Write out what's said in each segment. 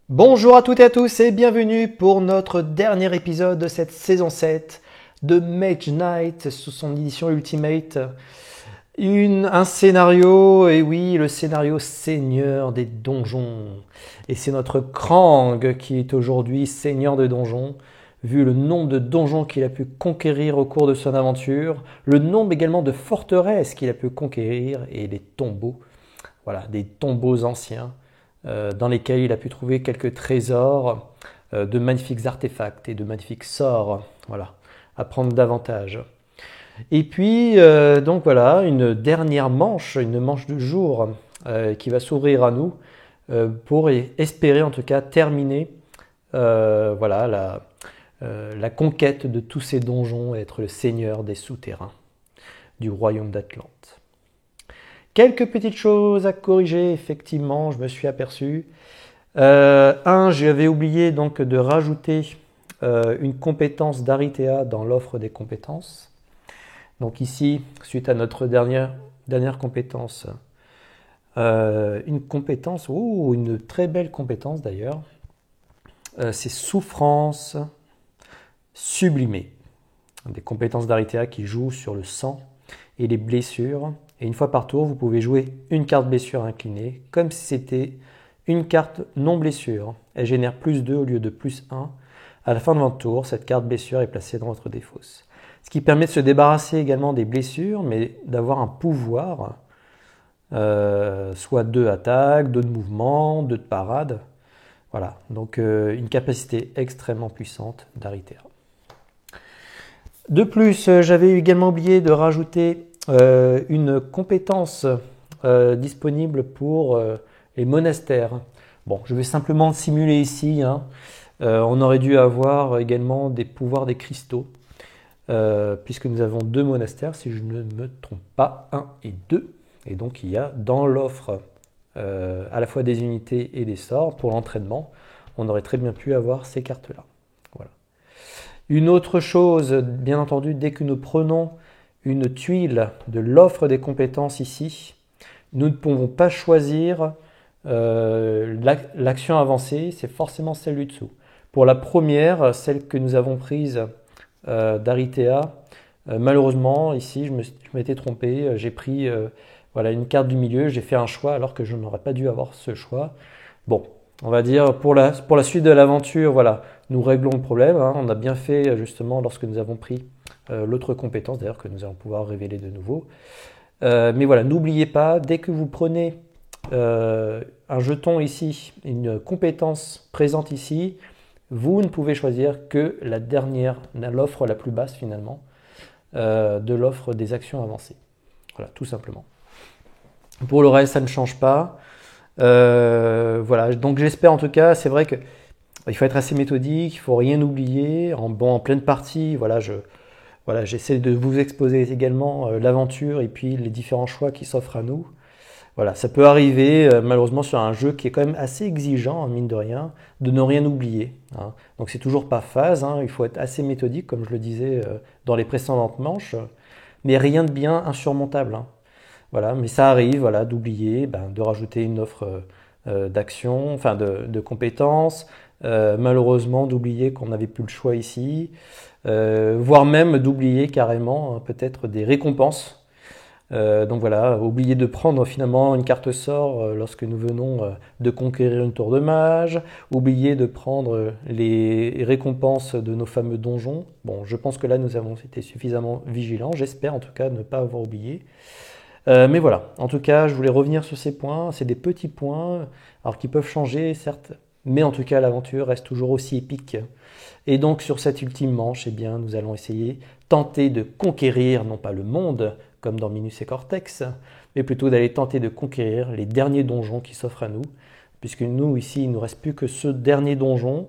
Bonjour à toutes et à tous et bienvenue pour notre dernier épisode de cette saison 7 de Mage Knight sous son édition Ultimate. Un scénario, et oui, le scénario Seigneur des Donjons. Et c'est notre Krang qui est aujourd'hui Seigneur des Donjons, vu le nombre de donjons qu'il a pu conquérir au cours de son aventure, le nombre également de forteresses qu'il a pu conquérir et les tombeaux, voilà, des tombeaux anciens. Dans lesquels il a pu trouver quelques trésors, de magnifiques artefacts et de magnifiques sorts, voilà, à prendre davantage. Et puis, donc voilà, une dernière manche, une manche de jour qui va s'ouvrir à nous pour espérer en tout cas terminer voilà, la conquête de tous ces donjons et être le seigneur des souterrains du royaume d'Atlante. Quelques petites choses à corriger, effectivement, je me suis aperçu. J'avais oublié donc de rajouter une compétence d'Aritea dans l'offre des compétences. Donc ici, suite à notre dernière compétence, une compétence, une très belle compétence d'ailleurs, c'est Souffrance sublimée. Des compétences d'Aritea qui jouent sur le sang et les blessures. Et une fois par tour, vous pouvez jouer une carte blessure inclinée, comme si c'était une carte non blessure. Elle génère plus 2 au lieu de plus 1. À la fin de votre tour, cette carte blessure est placée dans votre défausse. Ce qui permet de se débarrasser également des blessures, mais d'avoir un pouvoir, soit 2 attaques, 2 de mouvement, 2 de parade. Voilà, donc une capacité extrêmement puissante d'Aritea. De plus, j'avais également oublié de rajouter une compétence disponible pour les monastères. Bon, je vais simplement simuler ici. On aurait dû avoir également des pouvoirs des cristaux, puisque nous avons 2 monastères, si je ne me trompe pas, 1 et 2. Et donc il y a dans l'offre à la fois des unités et des sorts pour l'entraînement. On aurait très bien pu avoir ces cartes-là. Voilà. Une autre chose, bien entendu, dès que nous prenons une tuile de l'offre des compétences ici, nous ne pouvons pas choisir l'action avancée, c'est forcément celle du dessous. Pour la première, celle que nous avons prise d'Aritea, malheureusement, ici, je m'étais trompé, j'ai pris voilà, une carte du milieu, j'ai fait un choix alors que je n'aurais pas dû avoir ce choix. Bon, on va dire pour la suite de l'aventure, voilà, nous réglons le problème. On a bien fait justement lorsque nous avons pris l'autre compétence, d'ailleurs que nous allons pouvoir révéler de nouveau. Mais voilà, n'oubliez pas, dès que vous prenez un jeton ici, une compétence présente ici, vous ne pouvez choisir que l'offre la plus basse finalement, de l'offre des actions avancées. Voilà, tout simplement. Pour le reste, ça ne change pas. Voilà, donc j'espère en tout cas, c'est vrai que il faut être assez méthodique, il ne faut rien oublier. En pleine partie, voilà, j'essaie de vous exposer également l'aventure et puis les différents choix qui s'offrent à nous. Voilà, ça peut arriver malheureusement sur un jeu qui est quand même assez exigeant, mine de rien, de ne rien oublier. Donc c'est toujours pas phase, il faut être assez méthodique, comme je le disais dans les précédentes manches, mais rien de bien insurmontable. Voilà, mais ça arrive, voilà, d'oublier, de rajouter une offre d'action, enfin de compétences, malheureusement d'oublier qu'on n'avait plus le choix ici, voire même d'oublier carrément peut-être des récompenses. Donc voilà, oublier de prendre finalement une carte sort lorsque nous venons de conquérir une tour de mage, oublier de prendre les récompenses de nos fameux donjons. Bon, je pense que là nous avons été suffisamment vigilants, j'espère en tout cas ne pas avoir oublié. Mais voilà, en tout cas, je voulais revenir sur ces points. C'est des petits points, alors qui peuvent changer, certes, mais en tout cas, l'aventure reste toujours aussi épique. Et donc, sur cette ultime manche, eh bien, nous allons essayer, tenter de conquérir, non pas le monde, comme dans Minus et Cortex, mais plutôt d'aller tenter de conquérir les derniers donjons qui s'offrent à nous, puisque nous, ici, il ne nous reste plus que ce dernier donjon.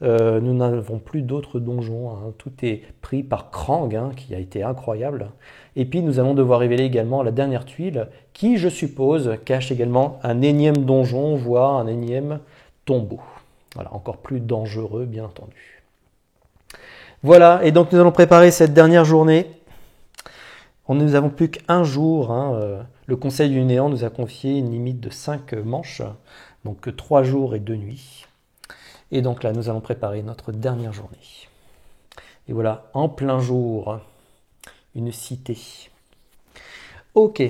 Nous n'avons plus d'autres donjons, hein. Tout est pris par Krang, hein, qui a été incroyable. Et puis nous allons devoir révéler également la dernière tuile, qui, je suppose, cache également un énième donjon, voire un énième tombeau. Voilà, encore plus dangereux, bien entendu. Voilà, et donc nous allons préparer cette dernière journée. Nous n'avons plus qu'un jour, hein. Le Conseil du Néant nous a confié une limite de 5 manches, donc 3 jours et 2 nuits. Et donc là, nous allons préparer notre dernière journée. Et voilà, en plein jour, une cité. Ok,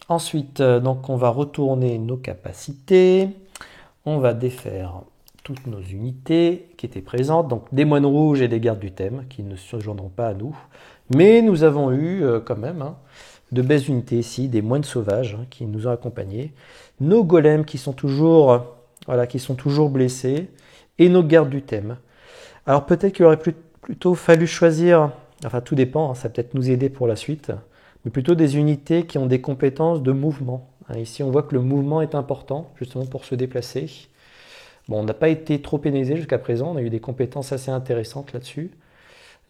ensuite, donc on va retourner nos capacités. On va défaire toutes nos unités qui étaient présentes. Donc des moines rouges et des gardes du thème qui ne se joindront pas à nous. Mais nous avons eu quand même, hein, de belles unités ici, des moines sauvages, hein, qui nous ont accompagnés. Nos golems qui sont toujours, voilà, qui sont toujours blessés. Et nos gardes du thème. Alors peut-être qu'il aurait plutôt fallu choisir, enfin tout dépend, hein, ça va peut-être nous aider pour la suite, mais plutôt des unités qui ont des compétences de mouvement. Hein, ici on voit que le mouvement est important, justement pour se déplacer. Bon, on n'a pas été trop pénalisé jusqu'à présent, on a eu des compétences assez intéressantes là-dessus.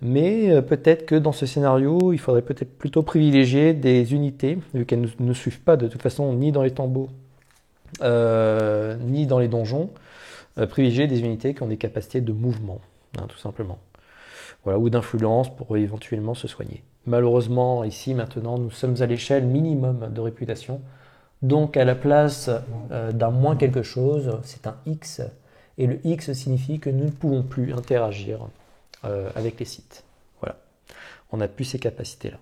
Mais peut-être que dans ce scénario, il faudrait peut-être plutôt privilégier des unités, vu qu'elles ne suivent pas de toute façon ni dans les tombeaux, ni dans les donjons. Privilégier des unités qui ont des capacités de mouvement, hein, tout simplement. Voilà, ou d'influence pour éventuellement se soigner. Malheureusement, ici, maintenant, nous sommes à l'échelle minimum de réputation. Donc, à la place d'un moins quelque chose, c'est un X. Et le X signifie que nous ne pouvons plus interagir avec les sites. Voilà, on n'a plus ces capacités-là.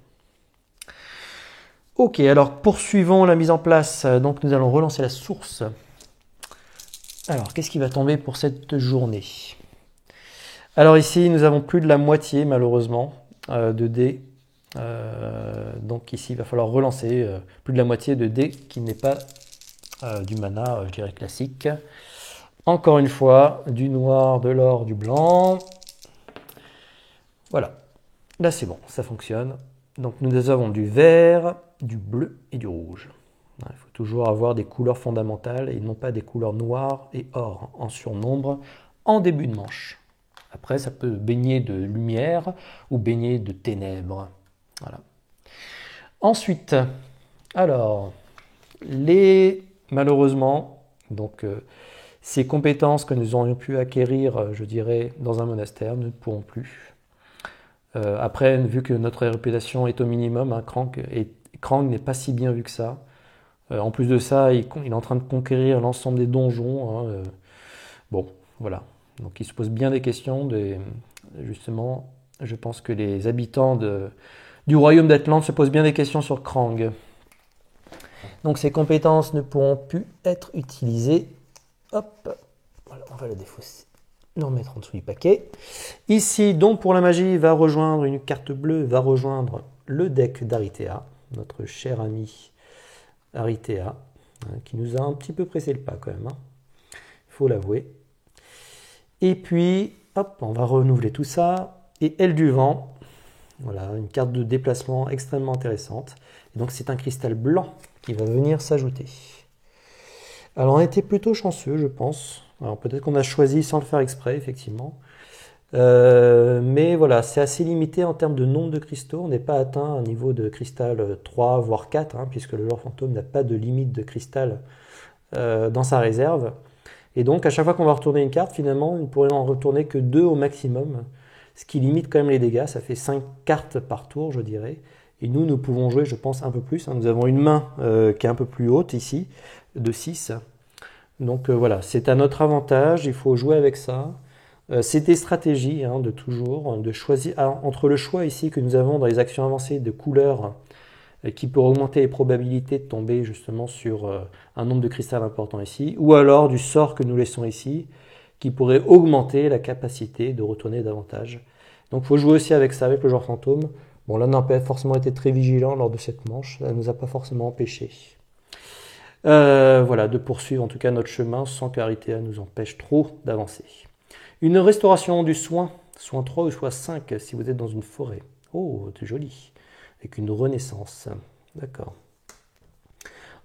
Ok, alors poursuivons la mise en place. Donc, nous allons relancer la source. Alors, qu'est-ce qui va tomber pour cette journée? Alors ici, nous avons plus de la moitié, malheureusement, de dés. Donc ici, il va falloir relancer plus de la moitié de dés qui n'est pas du mana, je dirais, classique. Encore une fois, du noir, de l'or, du blanc. Voilà. Là, c'est bon, ça fonctionne. Donc nous avons du vert, du bleu et du rouge. Il faut toujours avoir des couleurs fondamentales et non pas des couleurs noires et or en surnombre en début de manche. Après, ça peut baigner de lumière ou baigner de ténèbres. Voilà. Ensuite, alors, malheureusement, donc, ces compétences que nous aurions pu acquérir, je dirais, dans un monastère, nous ne pourrons plus. Après, vu que notre réputation est au minimum, hein, Krang n'est pas si bien vu que ça. En plus de ça, il est en train de conquérir l'ensemble des donjons. Hein, bon, voilà. Donc il se pose bien des questions. Justement, je pense que les habitants du royaume d'Atlante se posent bien des questions sur Krang. Donc ces compétences ne pourront plus être utilisées. Hop, voilà, on va le défausser. Le remettre en dessous du paquet. Ici, donc pour la magie, va rejoindre une carte bleue, va rejoindre le deck d'Aritea, notre cher ami Aritea, hein, qui nous a un petit peu pressé le pas quand même, hein. Il faut l'avouer. Et puis, hop, on va renouveler tout ça. Et Aile du Vent, voilà, une carte de déplacement extrêmement intéressante. Et donc c'est un cristal blanc qui va venir s'ajouter. Alors on a été plutôt chanceux, je pense. Alors peut-être qu'on a choisi sans le faire exprès, effectivement. Mais voilà, c'est assez limité en termes de nombre de cristaux. On n'est pas atteint un niveau de cristal 3, voire 4, hein, puisque le joueur fantôme n'a pas de limite de cristal dans sa réserve. Et donc, à chaque fois qu'on va retourner une carte, finalement, on ne pourrait en retourner que 2 au maximum, ce qui limite quand même les dégâts. Ça fait 5 cartes par tour, je dirais. Et nous pouvons jouer, je pense, un peu plus, hein. Nous avons une main qui est un peu plus haute ici, de 6. Donc voilà, c'est à notre avantage, il faut jouer avec ça. C'est des stratégies, hein, de toujours, de choisir entre le choix ici que nous avons dans les actions avancées de couleurs qui peut augmenter les probabilités de tomber justement sur un nombre de cristal important ici, ou alors du sort que nous laissons ici, qui pourrait augmenter la capacité de retourner davantage. Donc il faut jouer aussi avec ça, avec le joueur fantôme. Bon, là, on n'a pas forcément été très vigilant lors de cette manche, ça ne nous a pas forcément empêché. Voilà, de poursuivre en tout cas notre chemin sans qu'Aritea nous empêche trop d'avancer. Une restauration du soin 3 ou soit 5 si vous êtes dans une forêt. Oh, c'est joli. Avec une renaissance. D'accord.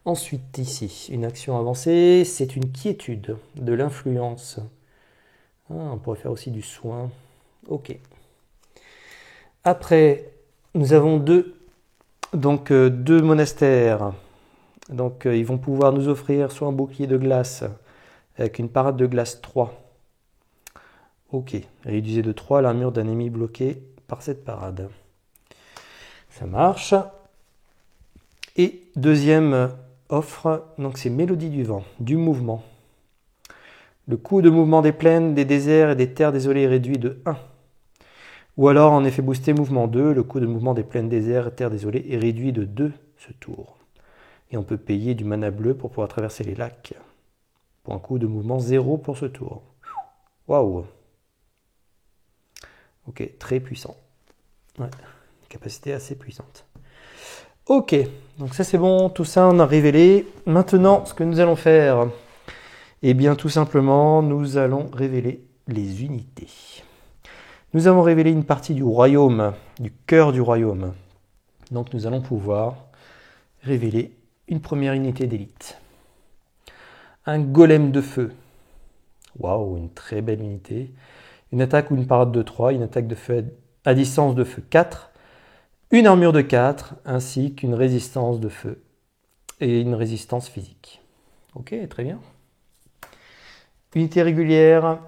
Ensuite, ici, une action avancée, c'est une quiétude, de l'influence. Ah, on pourrait faire aussi du soin. Ok. Après, nous avons deux monastères. Donc, ils vont pouvoir nous offrir soit un bouclier de glace avec une parade de glace 3. Ok. Réduisez de 3 l'armure d'un ennemi bloqué par cette parade. Ça marche. Et deuxième offre, donc c'est Mélodie du vent, du mouvement. Le coût de mouvement des plaines, des déserts et des terres désolées est réduit de 1. Ou alors, en effet boosté mouvement 2, le coût de mouvement des plaines, déserts et terres désolées est réduit de 2 ce tour. Et on peut payer du mana bleu pour pouvoir traverser les lacs. Pour un coût de mouvement 0 pour ce tour. Waouh! Ok, très puissant. Ouais, capacité assez puissante. Ok, donc ça c'est bon, tout ça on a révélé. Maintenant, ce que nous allons faire, eh bien tout simplement, nous allons révéler les unités. Nous avons révélé une partie du royaume, du cœur du royaume. Donc nous allons pouvoir révéler une première unité d'élite. Un golem de feu. Waouh, une très belle unité. Une attaque ou une parade de 3, une attaque de feu à distance de feu 4, une armure de 4, ainsi qu'une résistance de feu et une résistance physique. Ok, très bien. Unité régulière,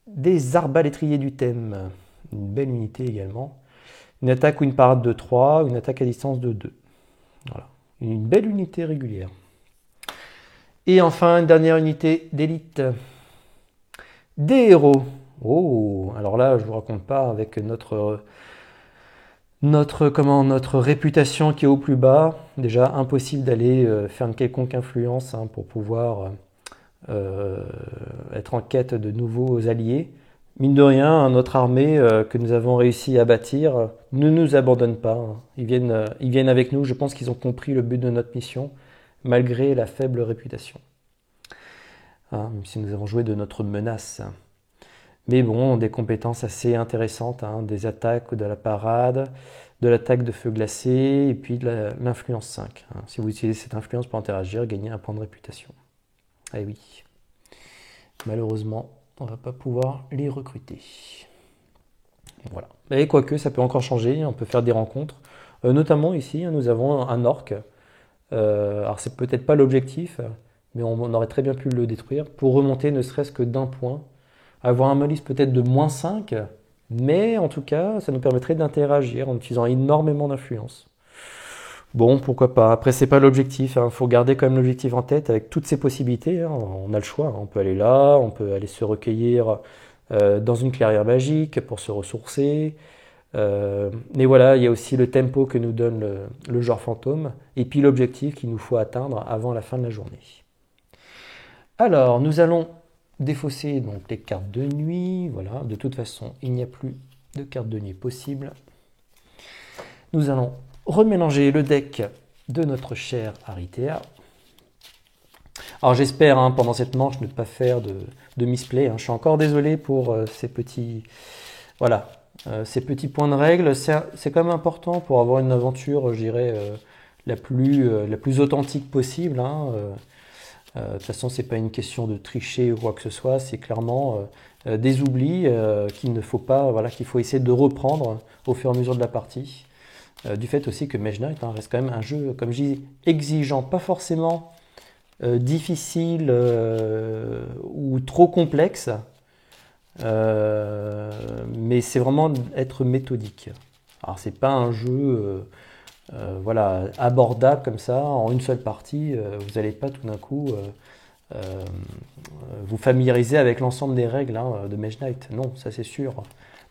des arbalétriers du thème. Une belle unité également. Une attaque ou une parade de 3, une attaque à distance de 2. Voilà, une belle unité régulière. Et enfin, une dernière unité d'élite. Des héros. Oh, alors là, je ne vous raconte pas avec notre réputation qui est au plus bas. Déjà, impossible d'aller faire une quelconque influence pour pouvoir être en quête de nouveaux alliés. Mine de rien, notre armée que nous avons réussi à bâtir ne nous abandonne pas. Ils viennent avec nous. Je pense qu'ils ont compris le but de notre mission, malgré la faible réputation. Même si nous avons joué de notre menace. Mais bon, des compétences assez intéressantes, des attaques de la parade, de l'attaque de feu glacé, et puis de l'influence 5. Si vous utilisez cette influence pour interagir, gagnez un point de réputation. Ah oui. Malheureusement, on ne va pas pouvoir les recruter. Voilà. Et quoique, ça peut encore changer, on peut faire des rencontres. Notamment ici, nous avons un orc. Alors c'est peut-être pas l'objectif, mais on aurait très bien pu le détruire pour remonter ne serait-ce que d'un point. Avoir un malus peut-être de -5, mais en tout cas, ça nous permettrait d'interagir en utilisant énormément d'influence. Bon, pourquoi pas. Après, c'est pas l'objectif. Il faut garder quand même l'objectif en tête avec toutes ces possibilités. On a le choix. On peut aller là, on peut aller se recueillir dans une clairière magique pour se ressourcer. Mais voilà, il y a aussi le tempo que nous donne le genre fantôme et puis l'objectif qu'il nous faut atteindre avant la fin de la journée. Alors, nous allons défausser donc les cartes de nuit. Voilà, de toute façon, il n'y a plus de cartes de nuit possibles. Nous allons remélanger le deck de notre cher Aritea. Alors j'espère pendant cette manche ne pas faire de misplay. Je suis encore désolé pour ces petits points de règle. C'est quand même important pour avoir une aventure, je dirais, la plus authentique possible. De toute façon, c'est pas une question de tricher ou quoi que ce soit. C'est clairement des oublis qu'il ne faut pas, qu'il faut essayer de reprendre au fur et à mesure de la partie. Du fait aussi que Mage Knight reste quand même un jeu, comme je dis, exigeant, pas forcément difficile ou trop complexe, mais c'est vraiment être méthodique. Alors c'est pas un jeu abordable comme ça, en une seule partie, vous n'allez pas tout d'un coup vous familiariser avec l'ensemble des règles de Mage Knight. Non, ça c'est sûr.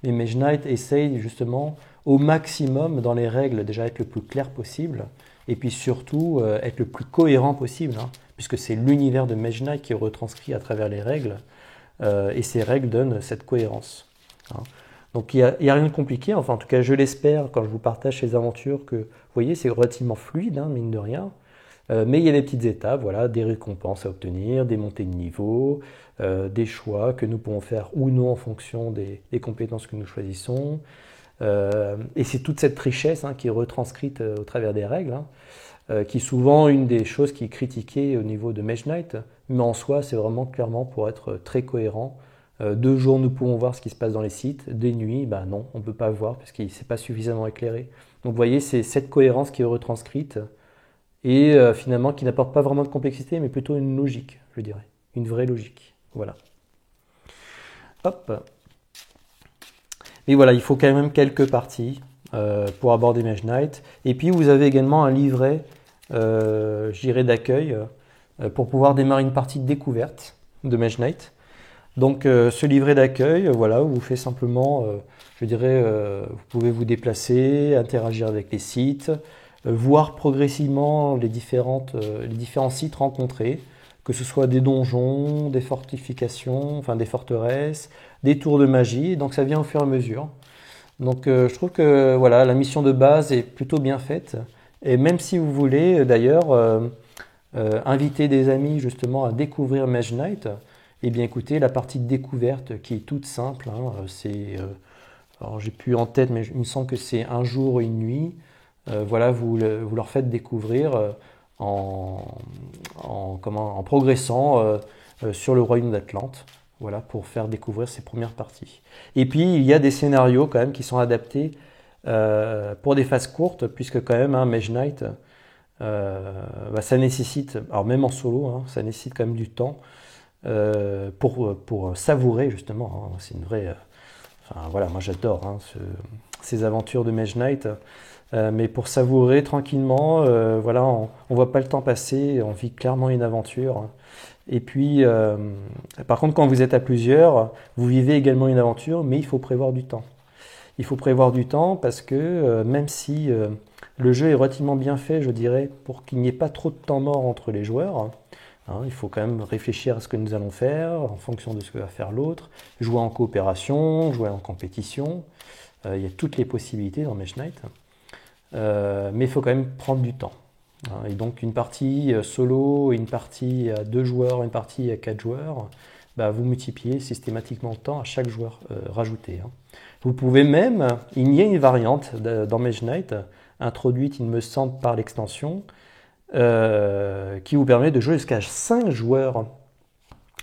Mais Mage Knight essaye justement au maximum dans les règles déjà être le plus clair possible et puis surtout être le plus cohérent possible, puisque c'est l'univers de Mage Knight qui est retranscrit à travers les règles et ces règles donnent cette cohérence. Donc il n'y a rien de compliqué, enfin en tout cas je l'espère quand je vous partage ces aventures que vous voyez c'est relativement fluide, mine de rien. Mais il y a des petites étapes, des récompenses à obtenir, des montées de niveau, des choix que nous pouvons faire ou non en fonction des compétences que nous choisissons. Et c'est toute cette richesse qui est retranscrite au travers des règles. qui est souvent une des choses qui est critiquée au niveau de Mage Knight, mais en soi, c'est vraiment clairement pour être très cohérent. De jour, nous pouvons voir ce qui se passe dans les sites, de nuit, ben non, on ne peut pas voir parce qu'il n'est pas suffisamment éclairé. Donc vous voyez, c'est cette cohérence qui est retranscrite et finalement qui n'apporte pas vraiment de complexité, mais plutôt une logique, je dirais, une vraie logique. Voilà. Hop. Et voilà, il faut quand même quelques parties pour aborder Mage Knight. Et puis vous avez également un livret, je dirais, d'accueil pour pouvoir démarrer une partie de découverte de Mage Knight. Donc ce livret d'accueil, voilà, vous fait simplement, je dirais, vous pouvez vous déplacer, interagir avec les sites, voir progressivement les différents sites rencontrés, que ce soit des donjons, des fortifications, enfin des forteresses, des tours de magie, donc ça vient au fur et à mesure. Donc je trouve que voilà, la mission de base est plutôt bien faite, et même si vous voulez d'ailleurs inviter des amis justement à découvrir Mage Knight, eh bien écoutez, la partie de découverte qui est toute simple, hein, alors j'ai plus en tête, mais il me semble que c'est un jour et une nuit. Voilà, vous leur faites découvrir en progressant sur le royaume d'Atlante, voilà, pour faire découvrir ces premières parties. Et puis il y a des scénarios quand même qui sont adaptés pour des phases courtes, puisque quand même, hein, Mage Knight, ça nécessite, alors même en solo, hein, ça nécessite quand même du temps. Pour savourer justement, hein, c'est une vraie. Enfin voilà, moi j'adore hein, ces aventures de Mage Knight, mais pour savourer tranquillement, voilà, on ne voit pas le temps passer, on vit clairement une aventure. Et puis, par contre, quand vous êtes à plusieurs, vous vivez également une aventure, mais il faut prévoir du temps. Il faut prévoir du temps parce que même si le jeu est relativement bien fait, je dirais, pour qu'il n'y ait pas trop de temps mort entre les joueurs. Hein, il faut quand même réfléchir à ce que nous allons faire en fonction de ce que va faire l'autre, jouer en coopération, jouer en compétition. Il y a toutes les possibilités dans Mage Knight, mais il faut quand même prendre du temps. Hein, et donc une partie solo, une partie à 2 joueurs, une partie à 4 joueurs, bah, vous multipliez systématiquement le temps à chaque joueur rajouté. Hein. Vous pouvez même, il y a une variante dans Mage Knight, introduite il me semble par l'extension, qui vous permet de jouer jusqu'à 5 joueurs.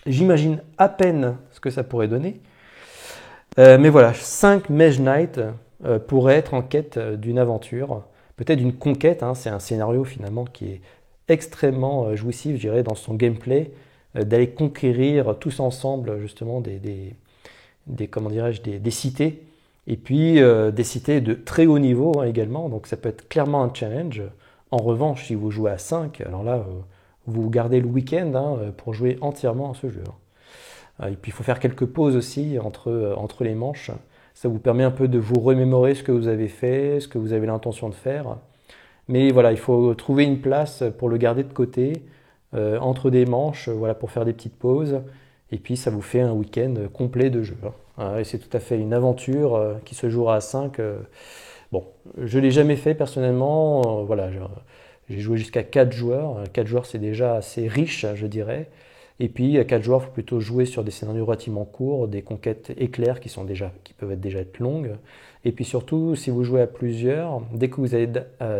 J'imagine à peine ce que ça pourrait donner. Mais voilà, 5 Mage Knight pourraient être en quête d'une aventure, peut-être d'une conquête. Hein, c'est un scénario finalement qui est extrêmement jouissif, je dirais, dans son gameplay, d'aller conquérir tous ensemble justement comment dirais-je, des cités, et puis des cités de très haut niveau hein, également, donc ça peut être clairement un challenge. En revanche, si vous jouez à 5, alors là, vous gardez le week-end hein, pour jouer entièrement à ce jeu. Et puis il faut faire quelques pauses aussi entre les manches. Ça vous permet un peu de vous remémorer ce que vous avez fait, ce que vous avez l'intention de faire. Mais voilà, il faut trouver une place pour le garder de côté, entre des manches, voilà, pour faire des petites pauses. Et puis ça vous fait un week-end complet de jeu. Hein. Et c'est tout à fait une aventure qui se jouera à 5. Bon, je ne l'ai jamais fait personnellement. Voilà, j'ai joué jusqu'à 4 joueurs. 4 joueurs, c'est déjà assez riche, je dirais. Et puis, à 4 joueurs, il faut plutôt jouer sur des scénarios relativement courts, des conquêtes éclairs qui peuvent déjà être longues. Et puis surtout, si vous jouez à plusieurs, dès que vous avez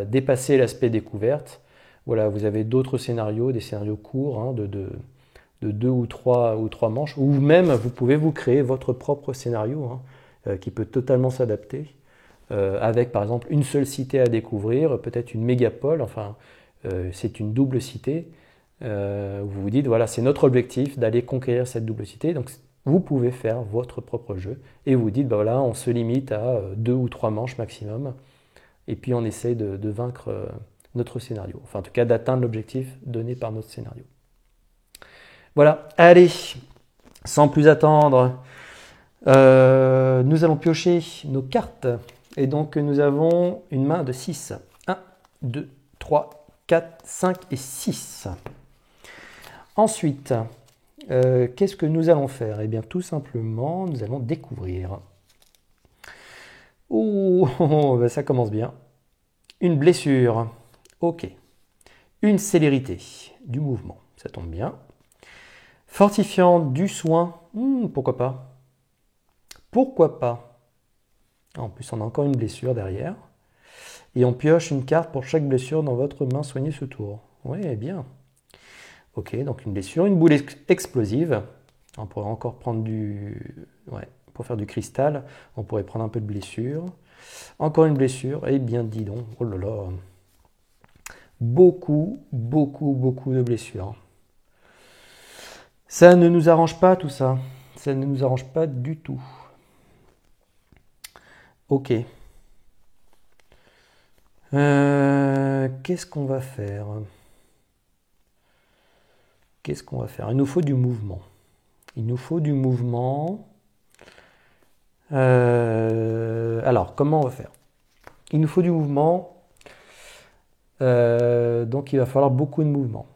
dépassé l'aspect découverte, voilà, vous avez d'autres scénarios, des scénarios courts, hein, de 2 ou 3 manches, ou même vous pouvez vous créer votre propre scénario hein, qui peut totalement s'adapter. Avec par exemple une seule cité à découvrir, peut-être une mégapole, enfin c'est une double cité. Vous vous dites, voilà, c'est notre objectif d'aller conquérir cette double cité, donc vous pouvez faire votre propre jeu. Et vous vous dites, bah voilà, on se limite à 2 ou 3 manches maximum, et puis on essaye de vaincre notre scénario, enfin en tout cas d'atteindre l'objectif donné par notre scénario. Voilà, allez, sans plus attendre, nous allons piocher nos cartes. Et donc nous avons une main de 6. 1, 2, 3, 4, 5 et 6. Ensuite, qu'est-ce que nous allons faire? Eh bien tout simplement, nous allons découvrir. Oh, ben ça commence bien. Une blessure. Ok. Une célérité. Du mouvement. Ça tombe bien. Fortifiant du soin. Pourquoi pas? Pourquoi pas? En plus, on a encore une blessure derrière. Et on pioche une carte pour chaque blessure dans votre main soignée ce tour. Oui, bien. Ok, donc une blessure, une boule explosive. On pourrait encore prendre du... Ouais, pour faire du cristal, on pourrait prendre un peu de blessure. Encore une blessure, et bien dis donc, oh là là. Beaucoup, beaucoup, beaucoup de blessures. Ça ne nous arrange pas tout ça. Ça ne nous arrange pas du tout. Ok. Qu'est-ce qu'on va faire? Qu'est-ce qu'on va faire? Il nous faut du mouvement. Il nous faut du mouvement. Alors, comment on va faire? Il nous faut du mouvement. Donc, il va falloir beaucoup de mouvement.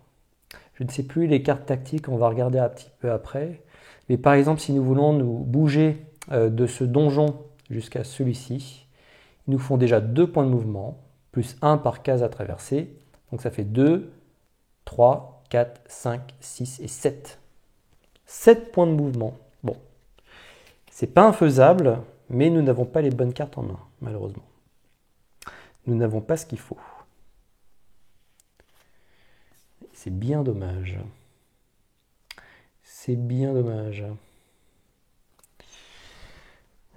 Je ne sais plus les cartes tactiques, on va regarder un petit peu après. Mais par exemple, si nous voulons nous bouger de ce donjon jusqu'à celui-ci, ils nous font déjà 2 points de mouvement, plus 1 par case à traverser. Donc ça fait 2, 3, 4, 5, 6 et 7. 7 points de mouvement. Bon, c'est pas infaisable, mais nous n'avons pas les bonnes cartes en main, malheureusement. Nous n'avons pas ce qu'il faut. C'est bien dommage. C'est bien dommage.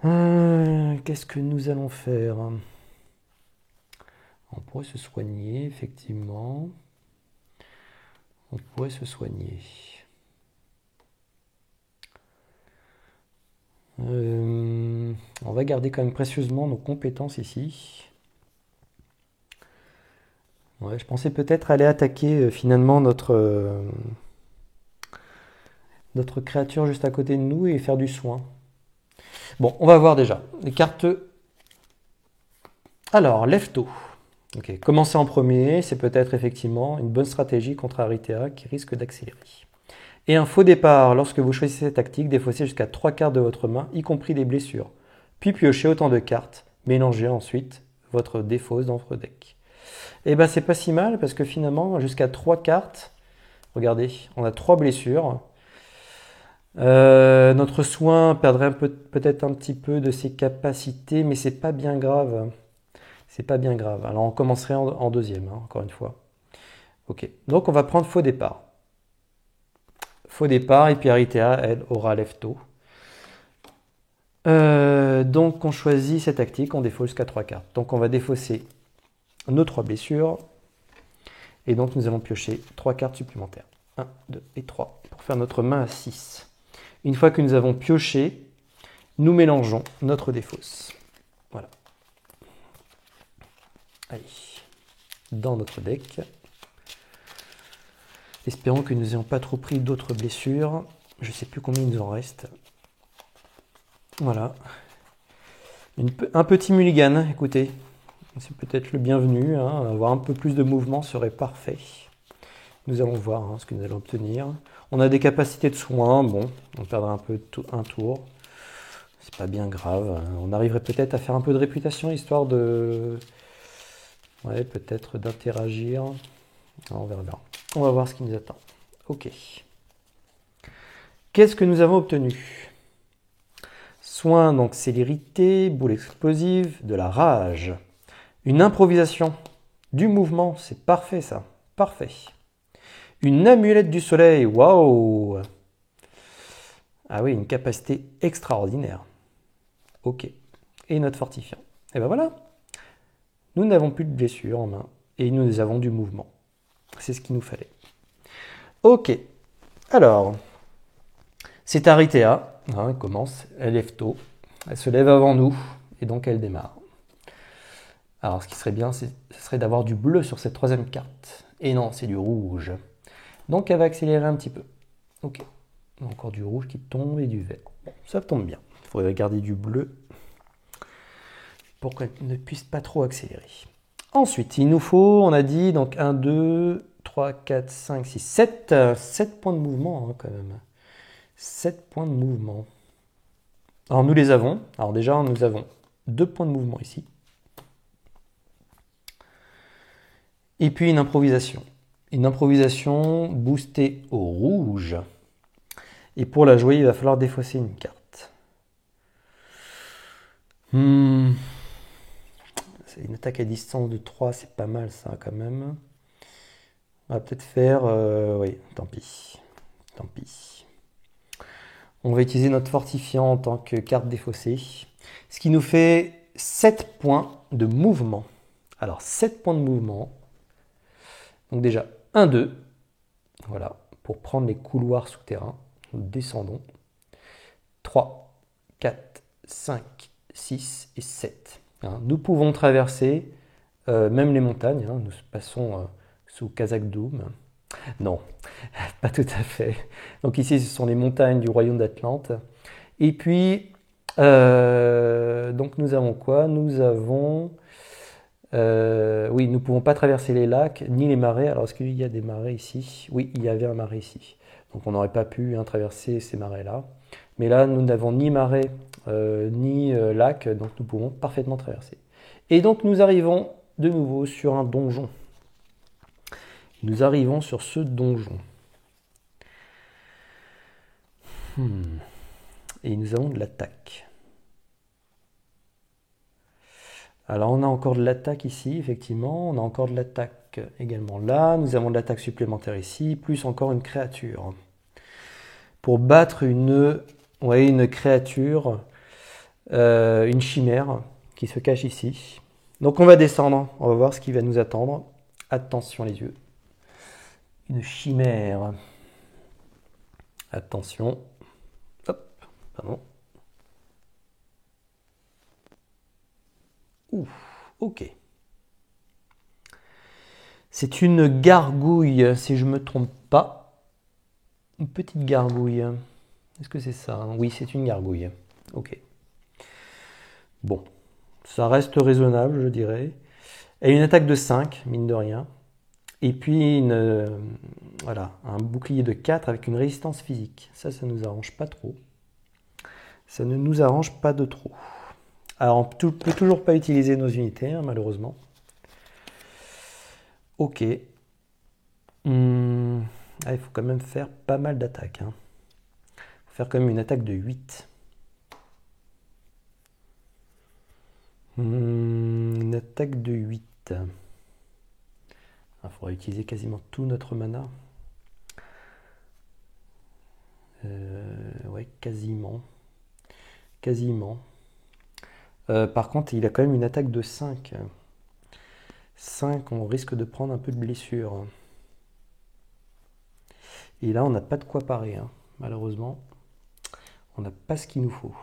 Qu'est-ce que nous allons faire? On pourrait se soigner, effectivement. On pourrait se soigner. On va garder quand même précieusement nos compétences ici. Ouais, je pensais peut-être aller attaquer finalement notre créature juste à côté de nous et faire du soin. Bon, on va voir déjà. Les cartes. Alors, lève-tôt. Ok, commencer en premier, c'est peut-être effectivement une bonne stratégie contre Aritea qui risque d'accélérer. Et un faux départ, lorsque vous choisissez cette tactique, défaussez jusqu'à 3 cartes de votre main, y compris des blessures. Puis piochez autant de cartes, mélangez ensuite votre défausse dans votre deck. Et ben c'est pas si mal parce que finalement, jusqu'à 3 cartes, regardez, on a 3 blessures. Notre soin perdrait peut-être un petit peu de ses capacités, mais c'est pas bien grave. C'est pas bien grave. Alors on commencerait en deuxième, hein, encore une fois. Ok, donc on va prendre faux départ. Faux départ, et puis Aritea, elle, aura lève-tôt. Donc on choisit cette tactique, on défausse jusqu'à 3 cartes. Donc on va défausser nos 3 blessures. Et donc nous allons piocher 3 cartes supplémentaires. 1, 2 et 3 pour faire notre main à 6. Une fois que nous avons pioché, nous mélangeons notre défausse. Voilà. Allez, dans notre deck. Espérons que nous n'ayons pas trop pris d'autres blessures. Je ne sais plus combien il nous en reste. Voilà. Un petit mulligan, écoutez. C'est peut-être le bienvenu. Hein. Avoir un peu plus de mouvement serait parfait. Nous allons voir hein, ce que nous allons obtenir. On a des capacités de soins. Bon, on perdra un peu un tour. C'est pas bien grave. On arriverait peut-être à faire un peu de réputation, histoire de... Ouais, peut-être d'interagir. On verra bien. On va voir ce qui nous attend. Ok. Qu'est-ce que nous avons obtenu? Soin, donc célérité, boule explosive, de la rage. Une improvisation, du mouvement, c'est parfait ça. Parfait. Une amulette du soleil, waouh! Ah oui, une capacité extraordinaire. Ok. Et notre fortifiant. Et ben voilà. Nous n'avons plus de blessures en main et nous avons du mouvement. C'est ce qu'il nous fallait. Ok. Alors, c'est Aritea. Hein, elle commence, elle lève tôt. Elle se lève avant nous et donc elle démarre. Alors, ce qui serait bien, ce serait d'avoir du bleu sur cette troisième carte. Et non, c'est du rouge. Donc, elle va accélérer un petit peu. Ok. Encore du rouge qui tombe et du vert. Bon, ça tombe bien. Il faudrait garder du bleu pour qu'elle ne puisse pas trop accélérer. Ensuite, il nous faut, on a dit, donc 1, 2, 3, 4, 5, 6, 7. 7 points de mouvement hein, quand même. 7 points de mouvement. Alors, nous les avons. Alors déjà, nous avons 2 points de mouvement ici. Et puis une improvisation. Une improvisation boostée au rouge. Et pour la jouer, il va falloir défausser une carte. Une attaque à distance de 3, c'est pas mal ça quand même. On va peut-être faire... oui, tant pis. Tant pis. On va utiliser notre fortifiant en tant que carte défaussée. Ce qui nous fait 7 points de mouvement. Alors, 7 points de mouvement. Donc déjà, 1, 2. Voilà, pour prendre les couloirs souterrains. Nous descendons. 3, 4, 5, 6 et 7. Hein, nous pouvons traverser même les montagnes. Hein, nous passons sous Kazakh Doom. Non, pas tout à fait. Donc ici, ce sont les montagnes du royaume d'Atlante. Et puis, donc nous avons quoi? Nous avons... oui, nous ne pouvons pas traverser les lacs ni les marais. Alors, est-ce qu'il y a des marais ici? Oui, il y avait un marais ici. Donc on n'aurait pas pu traverser ces marais-là. Mais là, nous n'avons ni marais ni lac, donc nous pouvons parfaitement traverser. Et donc nous arrivons de nouveau sur un donjon. Nous arrivons sur ce donjon. Et nous avons de l'attaque. Alors on a encore de l'attaque ici, effectivement. On a encore de l'attaque également là. Nous avons de l'attaque supplémentaire ici, plus encore une créature. Pour battre une créature, une chimère qui se cache ici. Donc on va descendre, on va voir ce qui va nous attendre. Attention les yeux. Une chimère. Attention. Hop, pardon. Ouf, ok. C'est une gargouille, si je ne me trompe pas. Une petite gargouille. Est-ce que c'est ça? Oui, c'est une gargouille. Ok. Bon, ça reste raisonnable, je dirais. Elle a une attaque de 5, mine de rien. Et puis, voilà, un bouclier de 4 avec une résistance physique. Ça ne nous arrange pas trop. Ça ne nous arrange pas de trop. Alors, on ne peut toujours pas utiliser nos unités, hein, malheureusement. Ok. Ah, il faut quand même faire pas mal d'attaques. Hein. Il faut faire quand même une attaque de 8. Une attaque de 8. Il faudra utiliser quasiment tout notre mana. Ouais, quasiment. Quasiment. Par contre, il a quand même une attaque de 5. 5, on risque de prendre un peu de blessure. Et là, on n'a pas de quoi parer. Hein. Malheureusement, on n'a pas ce qu'il nous faut.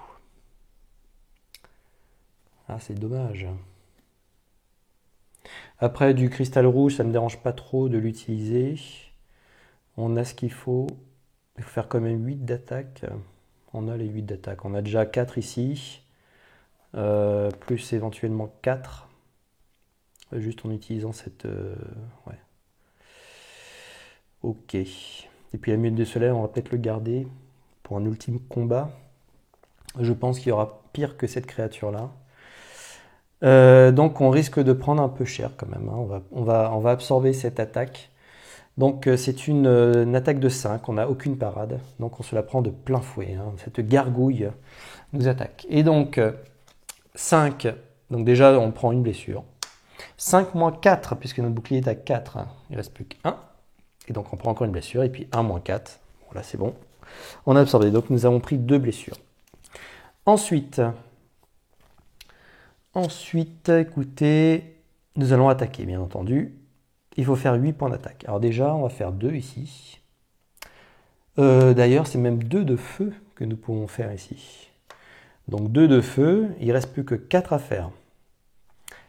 Ah, c'est dommage. Après, du cristal rouge, ça ne me dérange pas trop de l'utiliser. On a ce qu'il faut. Il faut faire quand même 8 d'attaque. On a les 8 d'attaque. On a déjà 4 ici. Plus éventuellement 4. Juste en utilisant cette... ouais. Ok. Et puis la minute de soleil, on va peut-être le garder pour un ultime combat. Je pense qu'il y aura pire que cette créature-là. Donc on risque de prendre un peu cher quand même. Hein. On va absorber cette attaque. Donc c'est une attaque de 5, on n'a aucune parade. Donc on se la prend de plein fouet. Hein. Cette gargouille nous attaque. Et donc 5, donc déjà on prend une blessure. 5 moins 4, puisque notre bouclier est à 4, hein. Il ne reste plus qu'1. Et donc on prend encore une blessure. Et puis 1 moins 4, voilà c'est bon. On a absorbé, donc nous avons pris 2 blessures. Ensuite, écoutez, nous allons attaquer, bien entendu. Il faut faire 8 points d'attaque. Alors déjà, on va faire 2 ici. D'ailleurs, c'est même 2 de feu que nous pouvons faire ici. Donc 2 de feu, il ne reste plus que 4 à faire.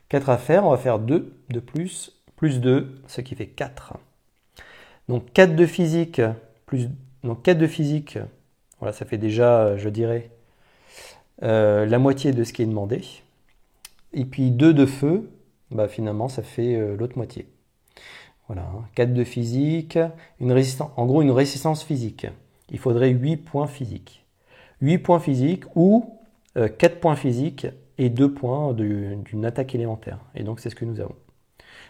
4 à faire, on va faire 2 de plus 2, ce qui fait 4. Donc 4 de physique, donc 4 de physique, voilà, ça fait déjà, je dirais, la moitié de ce qui est demandé. Et puis 2 de feu, bah finalement ça fait l'autre moitié. Voilà, 4 de physique, en gros une résistance physique. Il faudrait 8 points physiques. 8 points physiques ou 4 points physiques et 2 points d'une attaque élémentaire. Et donc c'est ce que nous avons.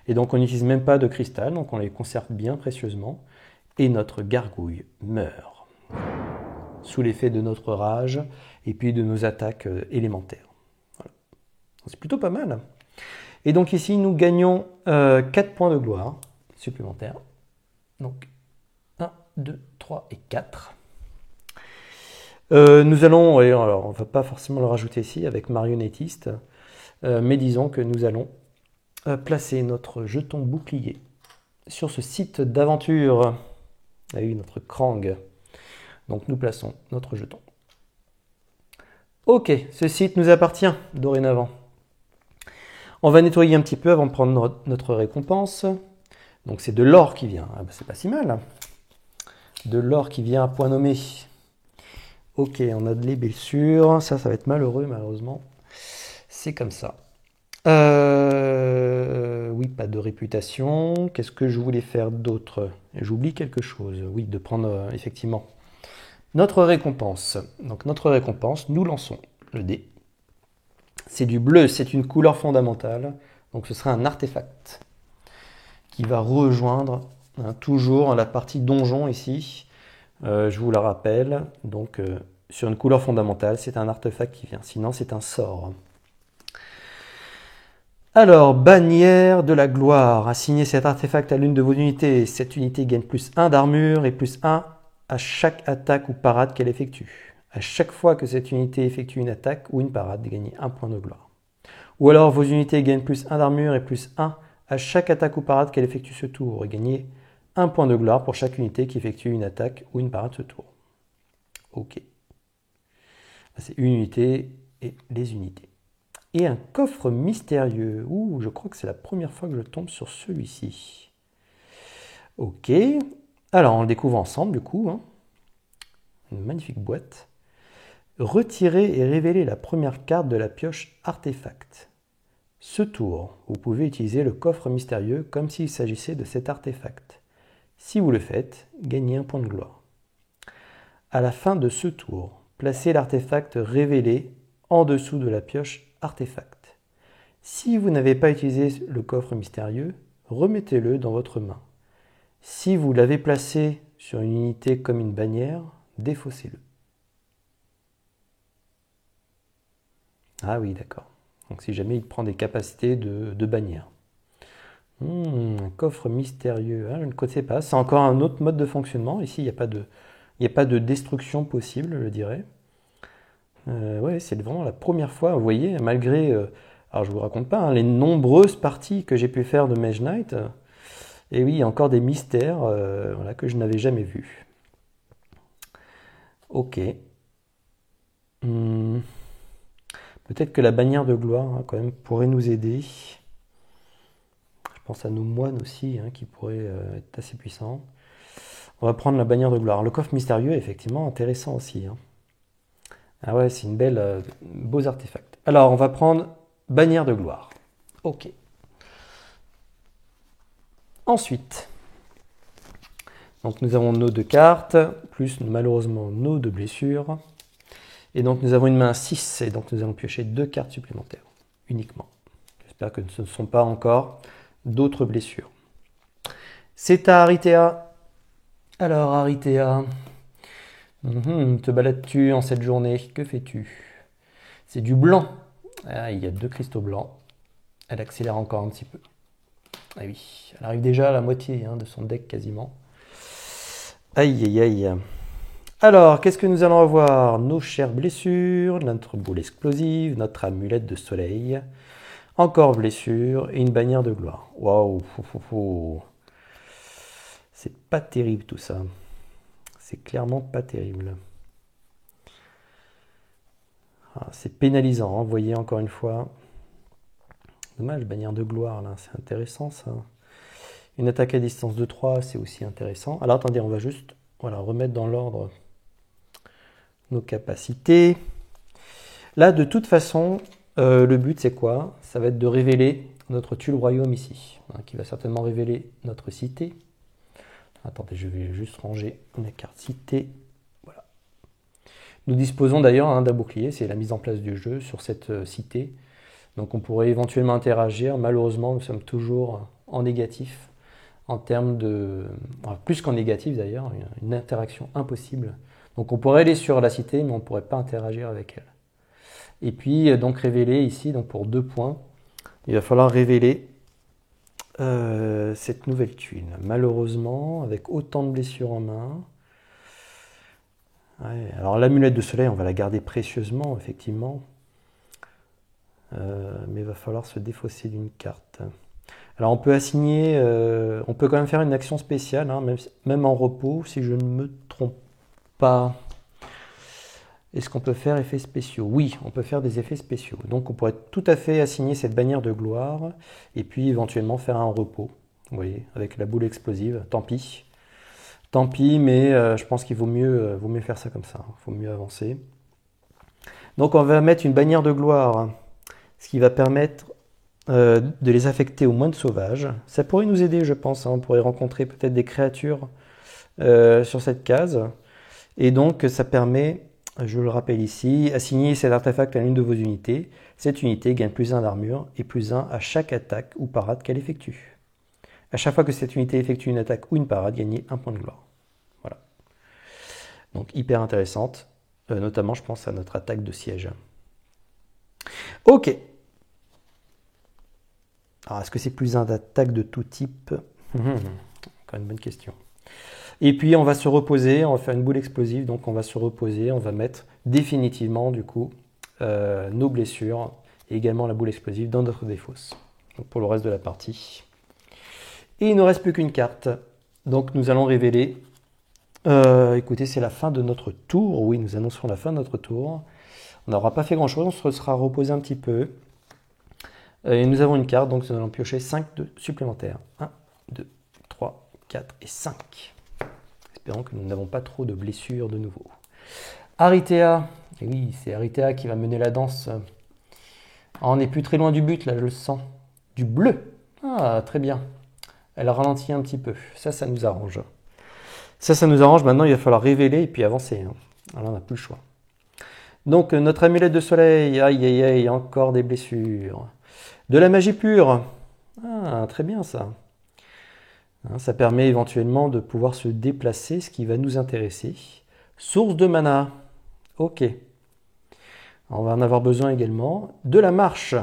Et donc on n'utilise même pas de cristal, donc on les conserve bien précieusement. Et notre gargouille meurt. Sous l'effet de notre rage et puis de nos attaques élémentaires. Voilà. C'est plutôt pas mal. Et donc ici, nous gagnons 4 points de gloire supplémentaires. Donc 1, 2, 3 et 4. Nous allons, et alors on ne va pas forcément le rajouter ici avec marionnettiste, mais disons que nous allons placer notre jeton bouclier sur ce site d'aventure. Ah oui, notre Krang. Donc nous plaçons notre jeton. Ok, ce site nous appartient dorénavant. On va nettoyer un petit peu avant de prendre notre récompense. Donc c'est de l'or qui vient. Ah, bah, c'est pas si mal. De l'or qui vient à point nommé. Ok, on a des blessures. Ça va être malheureux malheureusement. C'est comme ça. Oui, pas de réputation. Qu'est-ce que je voulais faire d'autre? J'oublie quelque chose. Oui, de prendre effectivement notre récompense. Donc notre récompense, nous lançons le dé. C'est du bleu, c'est une couleur fondamentale. Donc ce sera un artefact qui va rejoindre toujours la partie donjon ici. Je vous la rappelle. Donc sur une couleur fondamentale, c'est un artefact qui vient. Sinon, c'est un sort. Alors, bannière de la gloire. Assignez cet artefact à l'une de vos unités. Cette unité gagne plus 1 d'armure et plus 1 à chaque attaque ou parade qu'elle effectue. À chaque fois que cette unité effectue une attaque ou une parade, gagnez 1 point de gloire. Ou alors, vos unités gagnent plus 1 d'armure et plus 1 à chaque attaque ou parade qu'elle effectue ce tour. Et gagnez 1 point de gloire pour chaque unité qui effectue une attaque ou une parade ce tour. Ok. C'est une unité et les unités. Et un coffre mystérieux. Ouh, je crois que c'est la première fois que je tombe sur celui-ci. Ok. Alors, on le découvre ensemble, du coup. Une magnifique boîte. Retirez et révélez la première carte de la pioche artefact. Ce tour, vous pouvez utiliser le coffre mystérieux comme s'il s'agissait de cet artefact. Si vous le faites, gagnez 1 point de gloire. À la fin de ce tour, placez l'artefact révélé en dessous de la pioche artefact. Si vous n'avez pas utilisé le coffre mystérieux, remettez-le dans votre main. Si vous l'avez placé sur une unité comme une bannière, défaussez-le. Ah oui, d'accord. Donc si jamais il prend des capacités de bannière. Un coffre mystérieux, je ne connaissais pas. C'est encore un autre mode de fonctionnement. Ici, il n'y a pas de destruction possible, je dirais. Ouais, c'est vraiment la première fois, vous voyez, malgré, alors je vous raconte pas, les nombreuses parties que j'ai pu faire de Mage Knight, et oui, il y a encore des mystères voilà, que je n'avais jamais vus. Ok. Peut-être que la bannière de gloire, quand même, pourrait nous aider. Je pense à nos moines aussi, qui pourraient être assez puissants. On va prendre la bannière de gloire. Le coffre mystérieux est effectivement intéressant aussi. Ah ouais, c'est une belle, beaux artefacts. Alors, on va prendre bannière de gloire. Ok. Ensuite, donc nous avons nos 2 cartes, plus malheureusement nos 2 blessures. Et donc nous avons une main 6, et donc nous allons piocher 2 cartes supplémentaires, uniquement. J'espère que ce ne sont pas encore d'autres blessures. C'est à Aritea. Alors Aritea, te balades-tu en cette journée? Que fais-tu? C'est du blanc. Ah, il y a 2 cristaux blancs. Elle accélère encore un petit peu. Ah oui, elle arrive déjà à la moitié de son deck quasiment. Aïe aïe aïe. Alors, qu'est-ce que nous allons avoir? Nos chères blessures, notre boule explosive, notre amulette de soleil, encore blessure et une bannière de gloire. Waouh, c'est pas terrible tout ça. C'est clairement pas terrible. Ah, c'est pénalisant, vous voyez encore une fois. Dommage, bannière de gloire là, c'est intéressant ça. Une attaque à distance de 3, c'est aussi intéressant. Alors attendez, on va juste remettre dans l'ordre nos capacités. Là, de toute façon, le but c'est quoi? Ça va être de révéler notre Tulle Royaume ici, qui va certainement révéler notre cité. Attendez, je vais juste ranger mes cartes cité. Voilà. Nous disposons d'ailleurs d'un bouclier, c'est la mise en place du jeu sur cette cité. Donc on pourrait éventuellement interagir. Malheureusement, nous sommes toujours en négatif, en termes de... plus qu'en négatif d'ailleurs, une interaction impossible. Donc on pourrait aller sur la cité, mais on ne pourrait pas interagir avec elle. Et puis donc révéler ici, donc pour 2 points, Il va falloir révéler cette nouvelle tuile. Malheureusement, avec autant de blessures en main. Ouais, alors l'amulette de soleil, on va la garder précieusement, effectivement. Mais il va falloir se défausser d'une carte. Alors on peut assigner, on peut quand même faire une action spéciale, hein, même en repos, si je ne me trompe pas. Est-ce qu'on peut faire effets spéciaux? Oui, on peut faire des effets spéciaux. Donc on pourrait tout à fait assigner cette bannière de gloire et puis éventuellement faire un repos. Vous voyez, avec la boule explosive. Tant pis. Tant pis, mais je pense qu'il vaut mieux faire ça comme ça. Il faut mieux avancer. Donc on va mettre une bannière de gloire, ce qui va permettre de les affecter au moins de sauvages. Ça pourrait nous aider, je pense. Hein. On pourrait rencontrer peut-être des créatures sur cette case. Et donc ça permet, je le rappelle ici, assigner cet artefact à l'une de vos unités. Cette unité gagne plus 1 d'armure et plus 1 à chaque attaque ou parade qu'elle effectue. À chaque fois que cette unité effectue une attaque ou une parade, gagnez un point de gloire. Voilà. Donc hyper intéressante, notamment je pense à notre attaque de siège. Ok. Alors est-ce que c'est plus 1 d'attaque de tout type? Encore une bonne question. Et puis on va se reposer, on va faire une boule explosive, donc on va se reposer, on va mettre définitivement du coup nos blessures et également la boule explosive dans notre défausse. Donc pour le reste de la partie. Et il ne reste plus qu'une carte. Donc nous allons révéler. Écoutez, c'est la fin de notre tour. Oui, nous annoncerons la fin de notre tour. On n'aura pas fait grand chose, on se sera reposé un petit peu. Et nous avons une carte, donc nous allons piocher 5 supplémentaires. 1, 2, 3, 4 et 5. Espérons que nous n'avons pas trop de blessures de nouveau. Aritea. Et oui, c'est Aritea qui va mener la danse. Ah, on n'est plus très loin du but, là, je le sens. Du bleu. Ah, très bien. Elle ralentit un petit peu. Ça nous arrange. Ça nous arrange. Maintenant, il va falloir révéler et puis avancer. Hein. Alors, on n'a plus le choix. Donc, notre amulette de soleil. Aïe, aïe, aïe, encore des blessures. De la magie pure. Ah, très bien ça. Ça permet éventuellement de pouvoir se déplacer, ce qui va nous intéresser. Source de mana. Ok. On va en avoir besoin également. De la marche.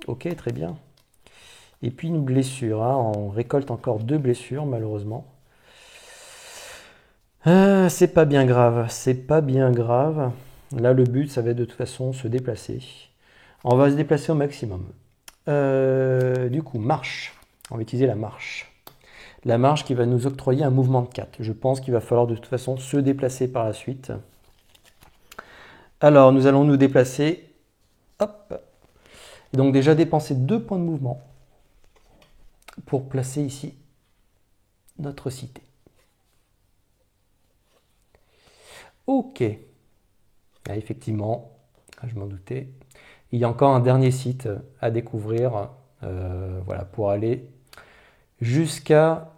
Ok, très bien. Et puis une blessure. Hein. On récolte encore 2 blessures, malheureusement. C'est pas bien grave. C'est pas bien grave. Là, le but, ça va être de toute façon se déplacer. On va se déplacer au maximum. Du coup, marche. On va utiliser la marche. La marche qui va nous octroyer un mouvement de 4. Je pense qu'il va falloir de toute façon se déplacer par la suite. Alors, nous allons nous déplacer. Hop. Et donc déjà dépenser 2 points de mouvement pour placer ici notre cité. Ok. Ah, effectivement, je m'en doutais. Il y a encore un dernier site à découvrir voilà, pour aller jusqu'à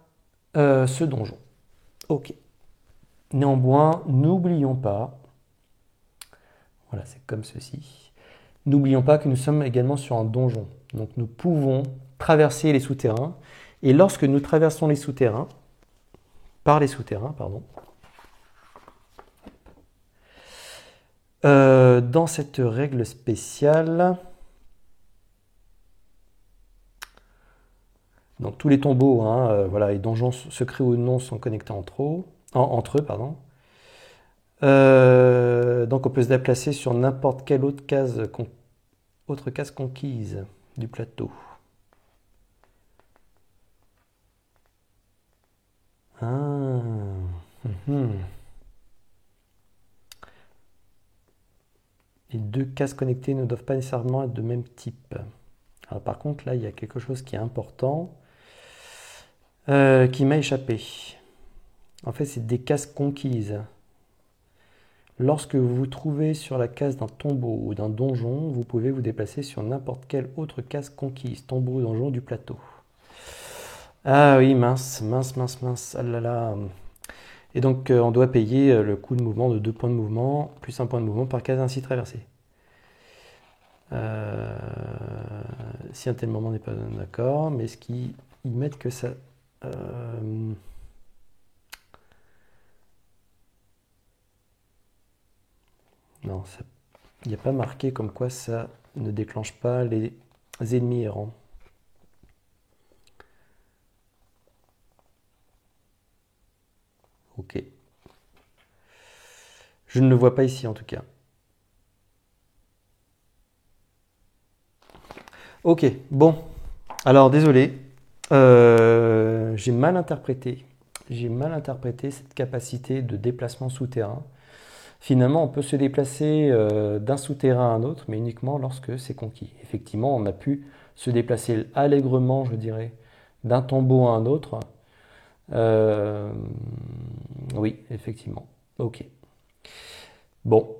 ce donjon. Ok. Néanmoins, n'oublions pas, voilà, c'est comme ceci. N'oublions pas que nous sommes également sur un donjon. Donc nous pouvons traverser les souterrains. Et lorsque nous traversons les souterrains, par les souterrains, pardon, dans cette règle spéciale, donc tous les tombeaux, hein, voilà, les donjons secrets ou non sont connectés entre eux, pardon. Donc on peut se déplacer sur n'importe quelle autre case conquise du plateau. Ah. Les 2 cases connectées ne doivent pas nécessairement être de même type. Alors, par contre, là, il y a quelque chose qui est important qui m'a échappé. En fait, c'est des cases conquises. Lorsque vous vous trouvez sur la case d'un tombeau ou d'un donjon, vous pouvez vous déplacer sur n'importe quelle autre case conquise, tombeau ou donjon du plateau. Ah oui, mince. Ah là là. Et donc, on doit payer le coût de mouvement de 2 points de mouvement, plus 1 point de mouvement par case ainsi traversée. Si un tel moment n'est pas d'accord, mais est-ce qu'ils mettent que ça... Non, il n'y a pas marqué comme quoi ça ne déclenche pas les ennemis errants. Ok. Je ne le vois pas ici en tout cas. Ok, bon. Alors désolé. J'ai mal interprété. J'ai mal interprété cette capacité de déplacement souterrain. Finalement, on peut se déplacer d'un souterrain à un autre, mais uniquement lorsque c'est conquis. Effectivement, on a pu se déplacer allègrement, je dirais, d'un tombeau à un autre. Euh, oui, effectivement. Ok. Bon,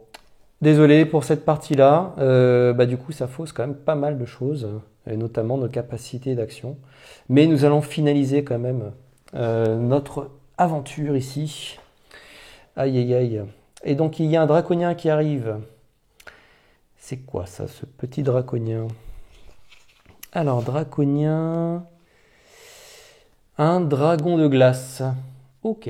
désolé pour cette partie-là. Du coup, ça fausse quand même pas mal de choses, et notamment nos capacités d'action. Mais nous allons finaliser quand même notre aventure ici. Aïe, aïe, aïe. Et donc, il y a un draconien qui arrive. C'est quoi ça, ce petit draconien? Alors, draconien... Un dragon de glace. Ok.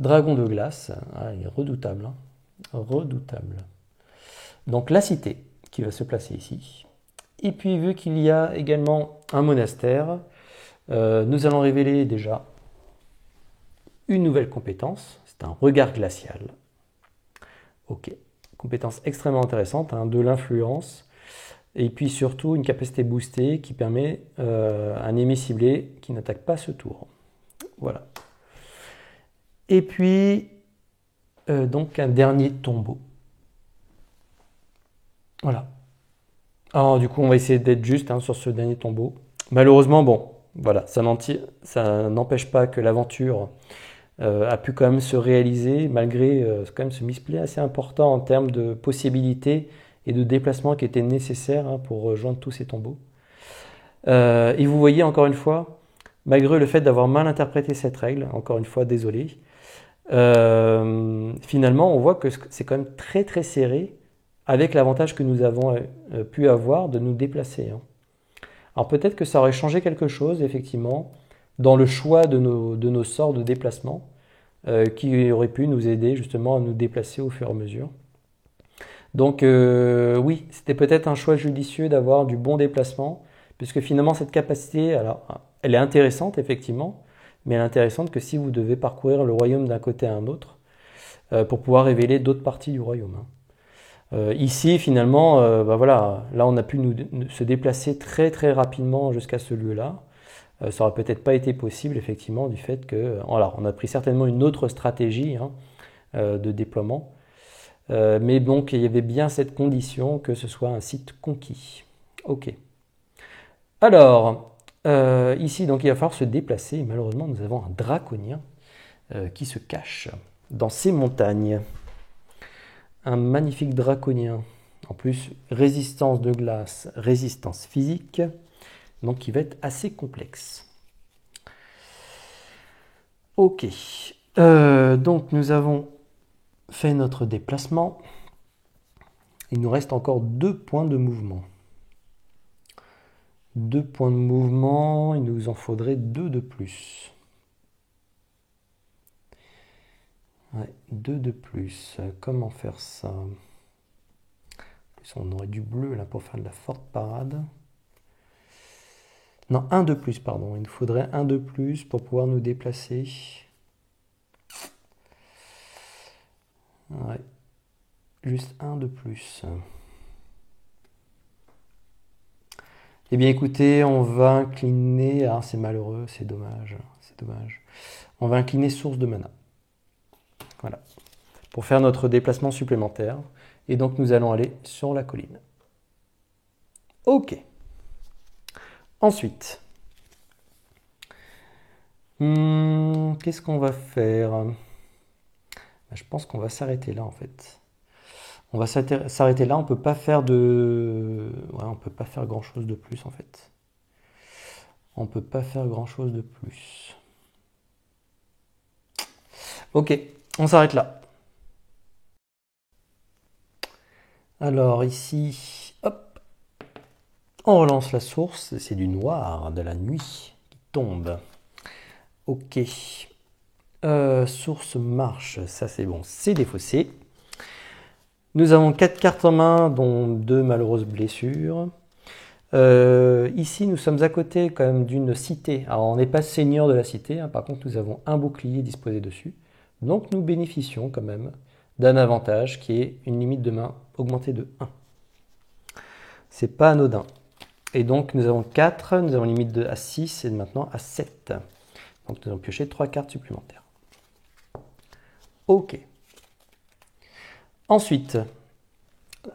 Dragon de glace. Ah, il est redoutable, hein. Redoutable. Donc, la cité qui va se placer ici. Et puis, vu qu'il y a également un monastère, nous allons révéler déjà une nouvelle compétence. C'est un regard glacial. Ok. Compétence extrêmement intéressante, hein, de l'influence. Et puis surtout une capacité boostée qui permet un ennemi ciblé qui n'attaque pas ce tour. Voilà. Et puis donc un dernier tombeau. Voilà. Alors du coup on va essayer d'être juste, hein, sur ce dernier tombeau. Malheureusement bon, voilà, ça n'empêche pas que l'aventure a pu quand même se réaliser malgré quand même ce misplay assez important en termes de possibilités et de déplacements qui étaient nécessaires, hein, pour rejoindre tous ces tombeaux. Et vous voyez encore une fois, malgré le fait d'avoir mal interprété cette règle, encore une fois désolé, finalement on voit que c'est quand même très très serré avec l'avantage que nous avons pu avoir de nous déplacer, hein. Alors peut-être que ça aurait changé quelque chose effectivement dans le choix de nos sorts de déplacement, qui aurait pu nous aider justement à nous déplacer au fur et à mesure. Donc oui, c'était peut-être un choix judicieux d'avoir du bon déplacement, puisque finalement cette capacité, alors, elle est intéressante effectivement, mais elle est intéressante que si vous devez parcourir le royaume d'un côté à un autre, pour pouvoir révéler d'autres parties du royaume, hein. Ici finalement, voilà, là on a pu se déplacer très très rapidement jusqu'à ce lieu-là. Ça aurait peut-être pas été possible effectivement du fait que, voilà, on a pris certainement une autre stratégie, hein, de déploiement. Mais donc il y avait bien cette condition que ce soit un site conquis. Ok. Alors, ici donc il va falloir se déplacer. Et malheureusement nous avons un draconien qui se cache dans ces montagnes. Un magnifique draconien. En plus, résistance de glace, résistance physique. Donc il va être assez complexe. Ok. Donc nous avons fait notre déplacement. Il nous reste encore 2 points de mouvement. 2 points de mouvement, il nous en faudrait 2 de plus. Ouais, 2 de plus. Comment faire ça? En plus, on aurait du bleu là pour faire de la forte parade. Non, 1 de plus, pardon. Il nous faudrait 1 de plus pour pouvoir nous déplacer. Ouais. Juste 1 de plus. Eh bien écoutez, on va incliner... Ah, c'est malheureux, c'est dommage. C'est dommage. On va incliner source de mana. Voilà. Pour faire notre déplacement supplémentaire. Et donc nous allons aller sur la colline. Ok. Ensuite, qu'est-ce qu'on va faire? Je pense qu'on va s'arrêter là en fait. On va s'arrêter là, on peut pas faire ouais, on peut pas faire grand chose de plus en fait. On peut pas faire grand chose de plus. Ok, on s'arrête là. Alors ici, hop, on relance la source, c'est du noir, de la nuit qui tombe. Ok. Source marche, ça c'est bon, c'est défaussé. Nous avons 4 cartes en main, dont 2 malheureuses blessures. Ici, nous sommes à côté quand même d'une cité. Alors, on n'est pas seigneur de la cité, hein, par contre, nous avons un bouclier disposé dessus. Donc, nous bénéficions quand même d'un avantage qui est une limite de main augmentée de 1. C'est pas anodin. Et donc, nous avons 4, nous avons une limite à 6 et maintenant à 7. Donc, nous allons piocher 3 cartes supplémentaires. Ok. Ensuite,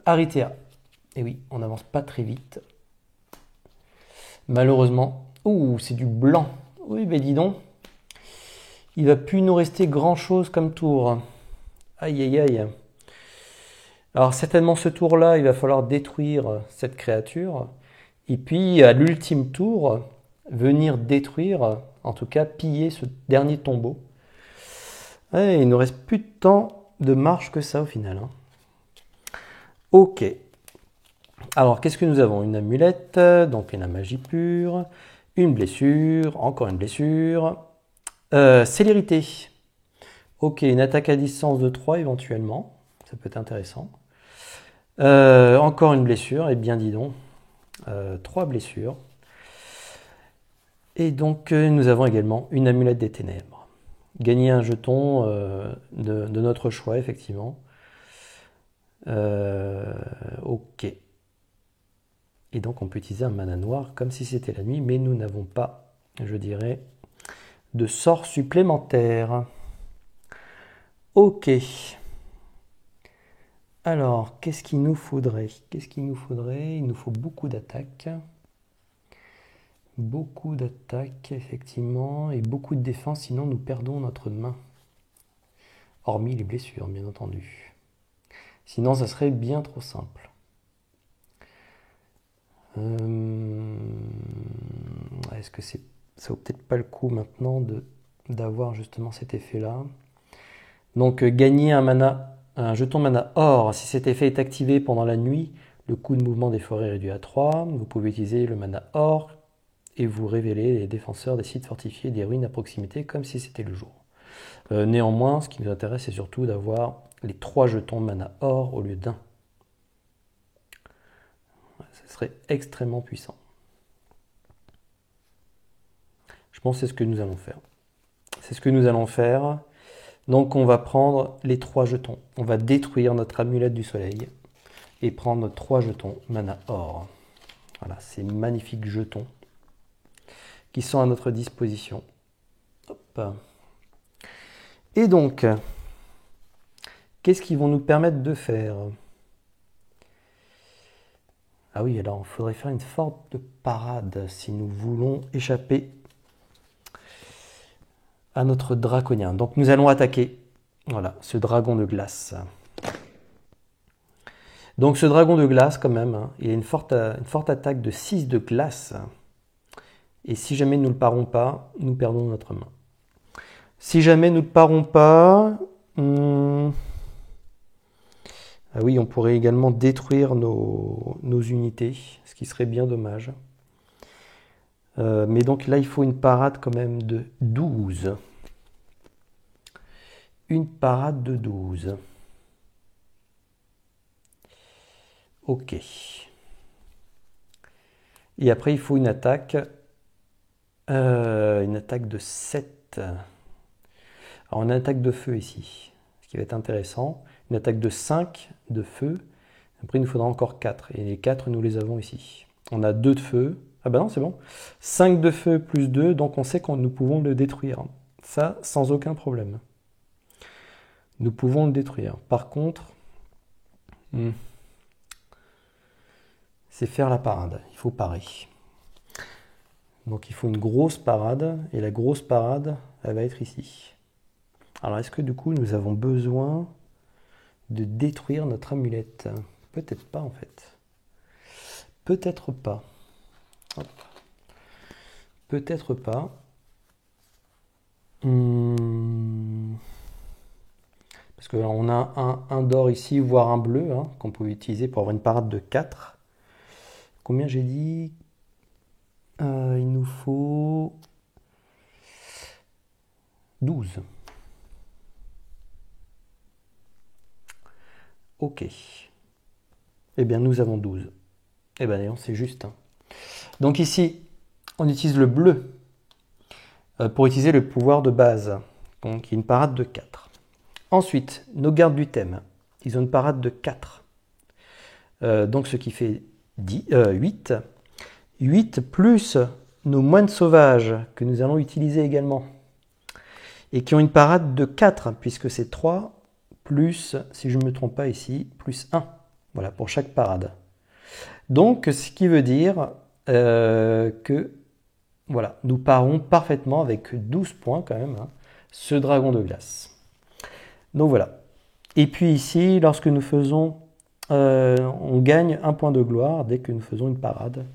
Aritea. Et oui, on n'avance pas très vite. Malheureusement. Ouh, c'est du blanc. Oui, ben dis donc. Il va plus nous rester grand-chose comme tour. Aïe, aïe, aïe. Alors, certainement, ce tour-là, il va falloir détruire cette créature. Et puis, à l'ultime tour, venir détruire, en tout cas, piller ce dernier tombeau. Ouais, il ne nous reste plus de temps de marche que ça, au final. Hein. Ok. Alors, qu'est-ce que nous avons? Une amulette, donc une magie pure, une blessure, encore une blessure. Célérité. Ok, une attaque à distance de 3 éventuellement. Ça peut être intéressant. Encore une blessure, et bien dis donc. 3 blessures. Et donc, nous avons également une amulette des ténèbres. Gagner un jeton de notre choix, effectivement. Ok. Et donc on peut utiliser un mana noir comme si c'était la nuit, mais nous n'avons pas, je dirais, de sort supplémentaire. Ok. Alors, qu'est-ce qu'il nous faudrait? Qu'est-ce qu'il nous faudrait? Il nous faut beaucoup d'attaques. Beaucoup d'attaques, effectivement, et beaucoup de défense, sinon nous perdons notre main. Hormis les blessures, bien entendu. Sinon, ça serait bien trop simple. Est-ce que ça vaut peut-être pas le coup maintenant d'avoir justement cet effet-là? Donc gagner un jeton mana or, si cet effet est activé pendant la nuit, le coût de mouvement des forêts est réduit à 3. Vous pouvez utiliser le mana or et vous révéler les défenseurs des sites fortifiés et des ruines à proximité comme si c'était le jour. Néanmoins, ce qui nous intéresse, c'est surtout d'avoir les 3 jetons mana or au lieu d'un. Ce serait extrêmement puissant. Je pense que c'est ce que nous allons faire. C'est ce que nous allons faire. Donc on va prendre les 3 jetons. On va détruire notre amulette du soleil et prendre 3 jetons mana or. Voilà, ces magnifiques jetons qui sont à notre disposition. Hop. Et donc, qu'est-ce qu'ils vont nous permettre de faire? Ah oui, alors il faudrait faire une forte parade si nous voulons échapper à notre draconien. Donc nous allons attaquer, voilà, ce dragon de glace. Donc ce dragon de glace quand même, hein, il a une forte attaque de 6 de glace. Et si jamais nous ne le parons pas, nous perdons notre main. Si jamais nous ne le parons pas... Ah oui, on pourrait également détruire nos unités, ce qui serait bien dommage. Mais donc là, il faut une parade quand même de 12. Une parade de 12. Ok. Et après, il faut une attaque. Une attaque de 7. Alors, on a une attaque de feu ici, ce qui va être intéressant. Une attaque de 5 de feu. Après, il nous faudra encore 4. Et les 4, nous les avons ici. On a 2 de feu. Ah bah non, c'est bon. 5 de feu plus 2, donc on sait que nous pouvons le détruire. Ça, sans aucun problème. Nous pouvons le détruire. Par contre, c'est faire la parade. Il faut parer. Donc il faut une grosse parade. Et la grosse parade, elle va être ici. Alors est-ce que du coup, nous avons besoin de détruire notre amulette? Peut-être pas en fait. Peut-être pas. Hop. Peut-être pas. Parce qu'on a un d'or ici, voire un bleu, hein, qu'on peut utiliser pour avoir une parade de 4. Combien j'ai dit? Il nous faut 12. Ok. Eh bien, nous avons 12. Eh bien, d'ailleurs, c'est juste. Hein. Donc ici, on utilise le bleu pour utiliser le pouvoir de base, donc une parade de 4. Ensuite, nos gardes du thème, ils ont une parade de 4. Donc ce qui fait 8. 8 plus nos moines sauvages que nous allons utiliser également. Et qui ont une parade de 4, puisque c'est 3 plus, si je ne me trompe pas ici, plus 1. Voilà, pour chaque parade. Donc, ce qui veut dire que voilà, nous parons parfaitement avec 12 points quand même, hein, ce dragon de glace. Donc voilà. Et puis ici, lorsque nous faisons, on gagne un point de gloire dès que nous faisons une parade.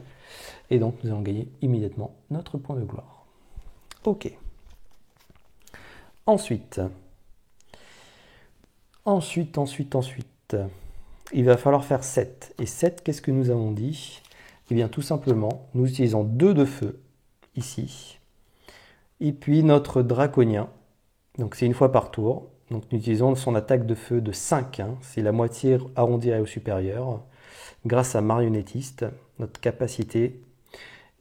Et donc, nous allons gagner immédiatement notre point de gloire. Ok. Ensuite, il va falloir faire 7. Et 7, qu'est-ce que nous avons dit? Eh bien, tout simplement, nous utilisons 2 de feu, ici. Et puis, notre draconien. Donc, c'est une fois par tour. Donc, nous utilisons son attaque de feu de 5. Hein, c'est la moitié arrondie au supérieur. Grâce à marionnettiste, notre capacité.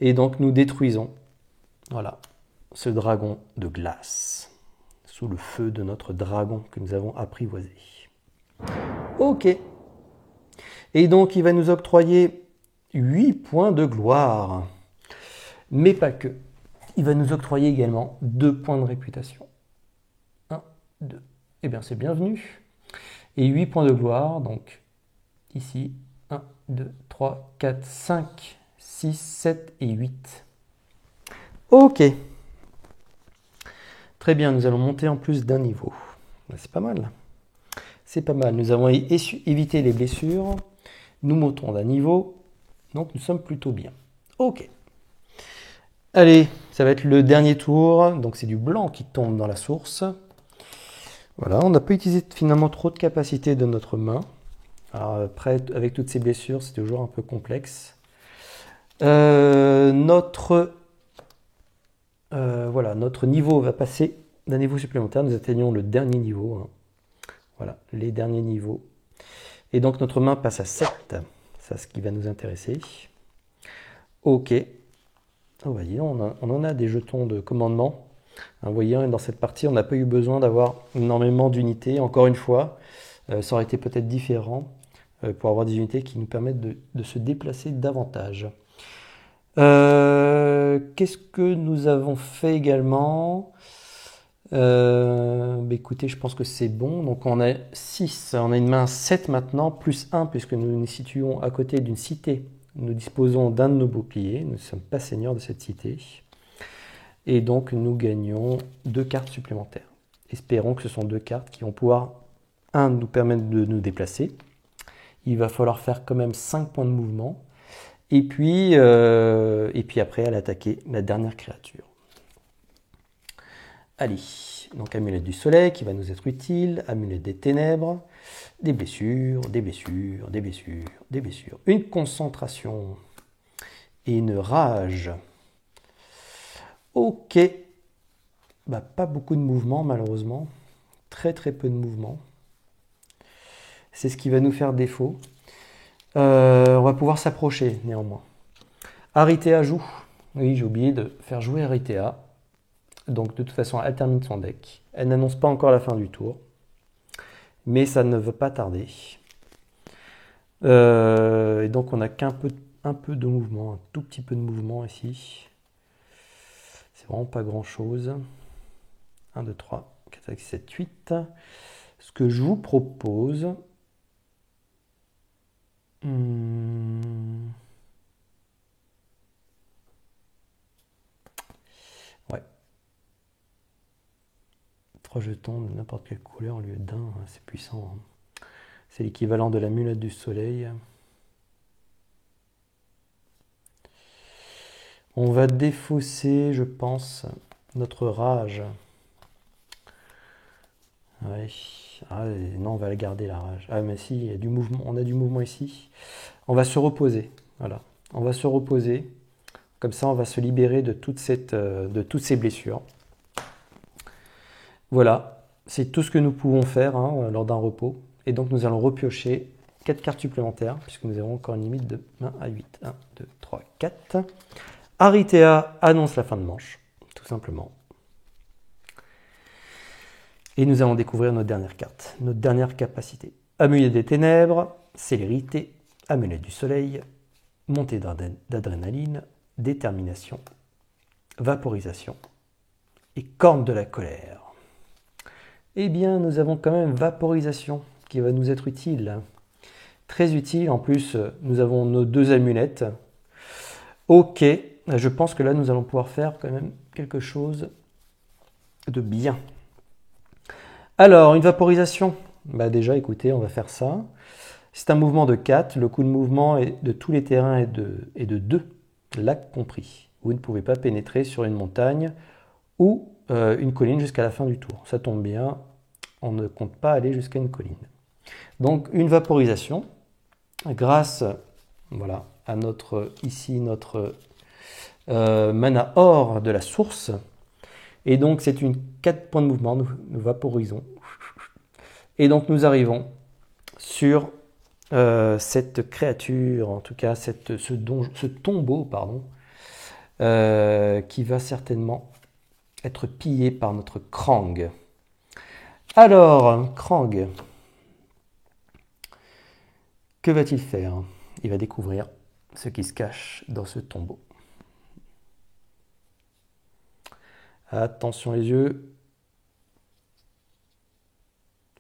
Et donc, nous détruisons, voilà, ce dragon de glace. Sous le feu de notre dragon que nous avons apprivoisé. Ok. Et donc, il va nous octroyer 8 points de gloire. Mais pas que. Il va nous octroyer également 2 points de réputation. 1, 2. Eh bien, c'est bienvenu. Et 8 points de gloire, donc ici, 1, 2, 3, 4, 5, 6, 7 et 8. Ok. Très bien, nous allons monter en plus d'un niveau. C'est pas mal. C'est pas mal. Nous avons évité les blessures. Nous montons d'un niveau. Donc nous sommes plutôt bien. Ok. Allez, ça va être le dernier tour. Donc c'est du blanc qui tombe dans la source. Voilà, on n'a pas utilisé finalement trop de capacité de notre main. Alors après, avec toutes ces blessures, c'est toujours un peu complexe. Voilà, notre niveau va passer d'un niveau supplémentaire. Nous atteignons le dernier niveau. Hein. Voilà, les derniers niveaux. Et donc notre main passe à 7. C'est ce qui va nous intéresser. Ok. Oh, bah, on en a des jetons de commandement. Hein, vous voyez, dans cette partie, on n'a pas eu besoin d'avoir énormément d'unités. Encore une fois, ça aurait été peut-être différent pour avoir des unités qui nous permettent de se déplacer davantage. Qu'est-ce que nous avons fait également? Écoutez, je pense que c'est bon. Donc on a 6, on a une main 7 maintenant, plus 1 puisque nous nous situons à côté d'une cité. Nous disposons d'un de nos boucliers, nous ne sommes pas seigneurs de cette cité. Et donc nous gagnons 2 cartes supplémentaires. Espérons que ce sont 2 cartes qui vont pouvoir, nous permettre de nous déplacer. Il va falloir faire quand même 5 points de mouvement. Et puis après, elle attaquer la dernière créature. Allez, donc amulette du soleil qui va nous être utile, amulette des ténèbres, des blessures, des blessures, des blessures, des blessures. Une concentration et une rage. Ok, bah, pas beaucoup de mouvement malheureusement, très peu de mouvement. C'est ce qui va nous faire défaut. On va pouvoir s'approcher néanmoins. Aritea joue. Oui, j'ai oublié de faire jouer Aritea. Donc de toute façon, elle termine son deck. Elle n'annonce pas encore la fin du tour. Mais ça ne veut pas tarder. Et donc on n'a qu'un peu de mouvement, un tout petit peu de mouvement ici. C'est vraiment pas grand chose. 1, 2, 3, 4, 5, 7, 8. Ce que je vous propose... Ouais. 3 jetons de n'importe quelle couleur au lieu d'un, hein, c'est puissant. Hein. C'est l'équivalent de l'amulette du soleil. On va défausser, je pense, notre rage. Ouais. Ah, non, on va la garder la rage. Ah, mais si, il y a du mouvement. On a du mouvement ici. On va se reposer. Voilà. On va se reposer. Comme ça, on va se libérer de toutes ces blessures. Voilà. C'est tout ce que nous pouvons faire hein, lors d'un repos. Et donc, nous allons repiocher 4 cartes supplémentaires, puisque nous avons encore une limite de 1 à 8. 1, 2, 3, 4. Aritea annonce la fin de manche, tout simplement. Et nous allons découvrir notre dernière carte, notre dernière capacité. Amulette des ténèbres, célérité, amulette du soleil, montée d'adrénaline, détermination, vaporisation et corne de la colère. Eh bien, nous avons quand même vaporisation qui va nous être utile. Très utile. En plus, nous avons nos 2 amulettes. Ok, je pense que là, nous allons pouvoir faire quand même quelque chose de bien. Alors, une vaporisation. Déjà, écoutez, on va faire ça. C'est un mouvement de 4. Le coût de mouvement de tous les terrains est de 2, lac compris. Vous ne pouvez pas pénétrer sur une montagne ou une colline jusqu'à la fin du tour. Ça tombe bien, on ne compte pas aller jusqu'à une colline. Donc, une vaporisation, grâce voilà, à notre mana or de la source. Et donc, c'est une 4 points de mouvement, nous vaporisons. Et donc, nous arrivons sur cette créature, en tout cas ce tombeau, pardon, qui va certainement être pillé par notre Krang. Alors, Krang, que va-t-il faire? Il va découvrir ce qui se cache dans ce tombeau. Attention les yeux.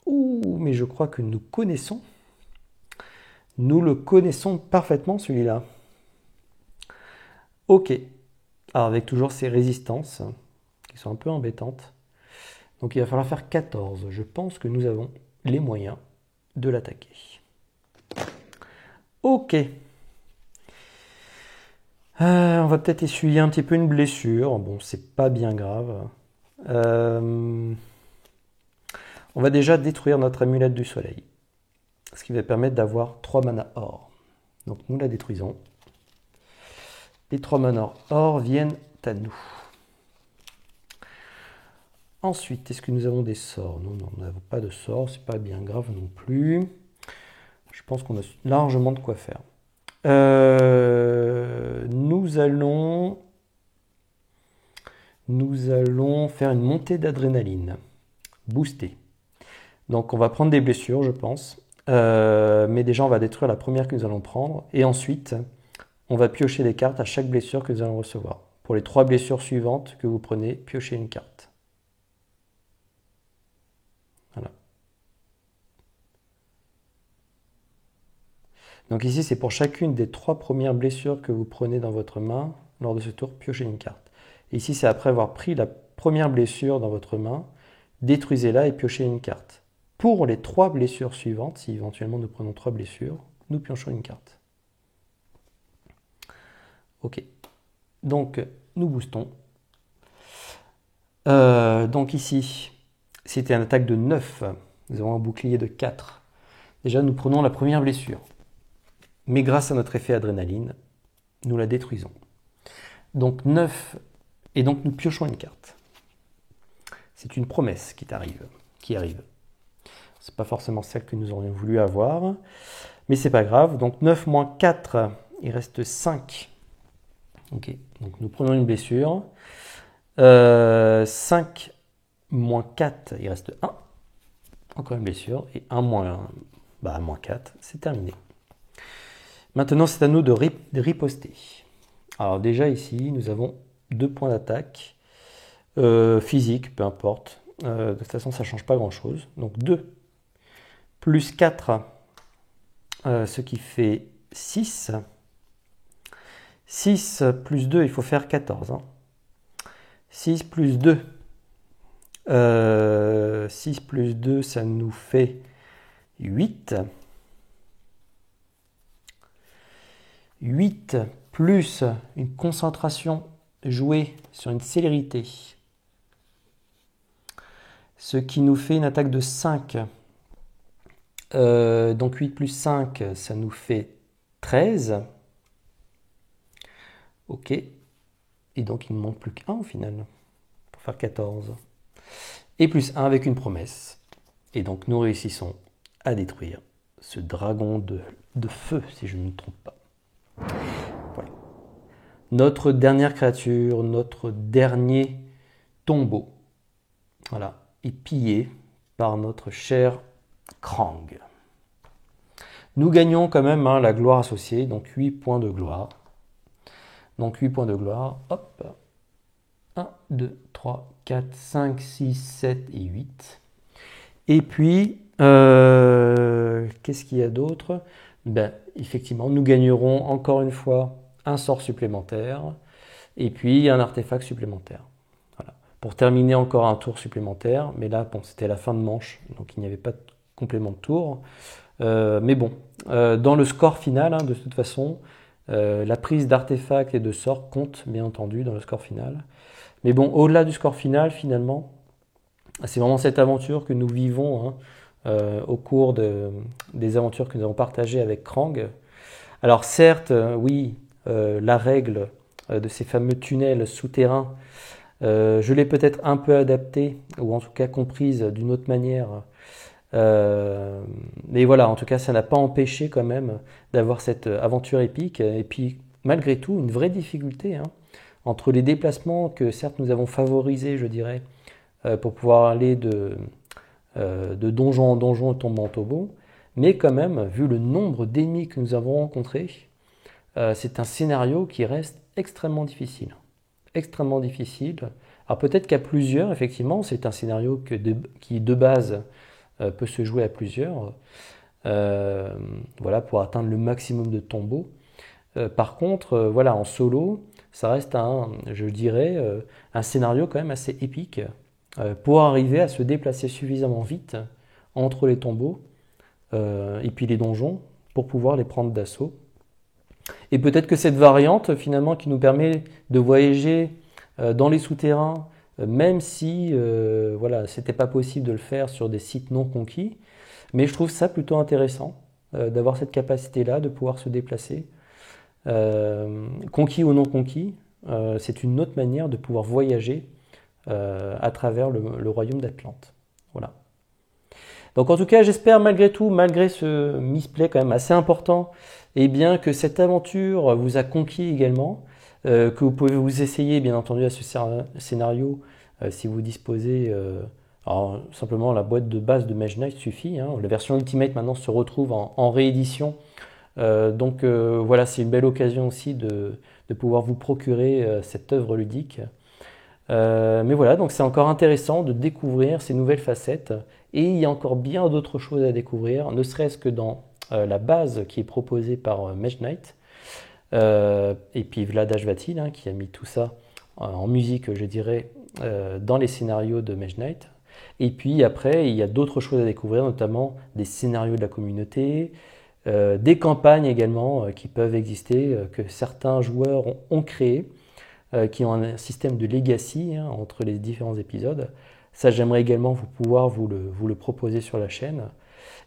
Ouh, mais je crois que nous connaissons. Nous le connaissons parfaitement celui-là. Ok. Alors avec toujours ces résistances qui sont un peu embêtantes. Donc il va falloir faire 14. Je pense que nous avons les moyens de l'attaquer. Ok. On va peut-être essuyer un petit peu une blessure. Bon, c'est pas bien grave. On va déjà détruire notre amulette du soleil. Ce qui va permettre d'avoir 3 mana or. Donc nous la détruisons. Les 3 mana or viennent à nous. Ensuite, est-ce que nous avons des sorts? Non, nous n'avons pas de sorts, c'est pas bien grave non plus. Je pense qu'on a largement de quoi faire. Nous allons faire une montée d'adrénaline. Booster. Donc on va prendre des blessures, je pense. Mais déjà, on va détruire la première que nous allons prendre. Et ensuite, on va piocher des cartes à chaque blessure que nous allons recevoir. Pour les 3 blessures suivantes que vous prenez, piochez une carte. Voilà. Donc ici, c'est pour chacune des 3 premières blessures que vous prenez dans votre main. Lors de ce tour, piochez une carte. Et ici, c'est après avoir pris la première blessure dans votre main, détruisez-la et piochez une carte. Pour les 3 blessures suivantes, si éventuellement nous prenons 3 blessures, nous piochons une carte. Ok. Donc, nous boostons. Donc ici, c'était une attaque de 9. Nous avons un bouclier de 4. Déjà, nous prenons la première blessure. Mais grâce à notre effet adrénaline, nous la détruisons. Donc 9. Et donc, nous piochons une carte. C'est une promesse qui arrive. C'est pas forcément celle que nous aurions voulu avoir. Mais c'est pas grave. Donc 9 moins 4, il reste 5. Ok. Donc nous prenons une blessure. 5 moins 4, il reste 1. Encore une blessure. Et 1 moins 4, c'est terminé. Maintenant, c'est à nous de riposter. Alors déjà ici, nous avons 2 points d'attaque. Physique, peu importe. De toute façon, ça ne change pas grand-chose. Donc 2 plus 4, ce qui fait 6. 6 plus 2, il faut faire 14. 6 plus 2. 6 plus 2, ça nous fait 8. 8 plus une concentration jouée sur une célérité. Ce qui nous fait une attaque de 5. Donc 8 plus 5, ça nous fait 13. Ok. Et donc il ne manque plus qu'un au final, pour faire 14. Et plus 1 avec une promesse. Et donc nous réussissons à détruire ce dragon de feu, si je ne me trompe pas. Voilà. Notre dernière créature, notre dernier tombeau, voilà, est pillé par notre cher Krang. Nous gagnons quand même la gloire associée, donc 8 points de gloire. Donc 8 points de gloire, hop, 1, 2, 3, 4, 5, 6, 7 et 8. Et puis, qu'est-ce qu'il y a d'autre? Ben, effectivement, nous gagnerons encore une fois un sort supplémentaire et puis un artefact supplémentaire. Voilà. Pour terminer encore un tour supplémentaire, mais là, bon, c'était la fin de manche, donc il n'y avait pas de complément de tour. Mais bon, dans le score final, de toute façon, la prise d'artefacts et de sorts compte, bien entendu, dans le score final. Mais bon, au-delà du score final, finalement, c'est vraiment cette aventure que nous vivons au cours des aventures que nous avons partagées avec Krang. Alors certes, oui, la règle de ces fameux tunnels souterrains, je l'ai peut-être un peu adaptée, ou en tout cas comprise d'une autre manière. Mais voilà, en tout cas, ça n'a pas empêché quand même d'avoir cette aventure épique. Et puis, malgré tout, une vraie difficulté entre les déplacements que certes nous avons favorisés, je dirais, pour pouvoir aller de donjon en donjon, tombeau en tombeau. Mais quand même, vu le nombre d'ennemis que nous avons rencontrés, c'est un scénario qui reste extrêmement difficile. Extrêmement difficile. Alors peut-être qu'à plusieurs, effectivement, c'est un scénario qui de base peut se jouer à plusieurs, voilà, pour atteindre le maximum de tombeaux. Par contre, voilà, en solo, ça reste je dirais, un scénario quand même assez épique pour arriver à se déplacer suffisamment vite entre les tombeaux et puis les donjons pour pouvoir les prendre d'assaut. Et peut-être que cette variante, finalement, qui nous permet de voyager dans les souterrains, même si voilà, c'était pas possible de le faire sur des sites non conquis, mais je trouve ça plutôt intéressant d'avoir cette capacité-là, de pouvoir se déplacer. Conquis ou non conquis, c'est une autre manière de pouvoir voyager à travers le royaume d'Atlante. Voilà. Donc en tout cas, j'espère malgré tout, malgré ce misplay quand même assez important, eh bien que cette aventure vous a conquis également, que vous pouvez vous essayer bien entendu à ce scénario si vous disposez. Alors simplement la boîte de base de Mage Knight suffit. La version Ultimate maintenant se retrouve en réédition. Donc voilà, c'est une belle occasion aussi de pouvoir vous procurer cette œuvre ludique. Mais voilà, donc c'est encore intéressant de découvrir ces nouvelles facettes. Et il y a encore bien d'autres choses à découvrir, ne serait-ce que dans la base qui est proposée par Mage Knight. Et puis Vlad Ashvatil qui a mis tout ça en musique, je dirais, dans les scénarios de Mage Knight. Et puis après, il y a d'autres choses à découvrir, notamment des scénarios de la communauté, des campagnes également qui peuvent exister, que certains joueurs ont créées, qui ont un système de legacy entre les différents épisodes. Ça, j'aimerais également pouvoir vous le proposer sur la chaîne.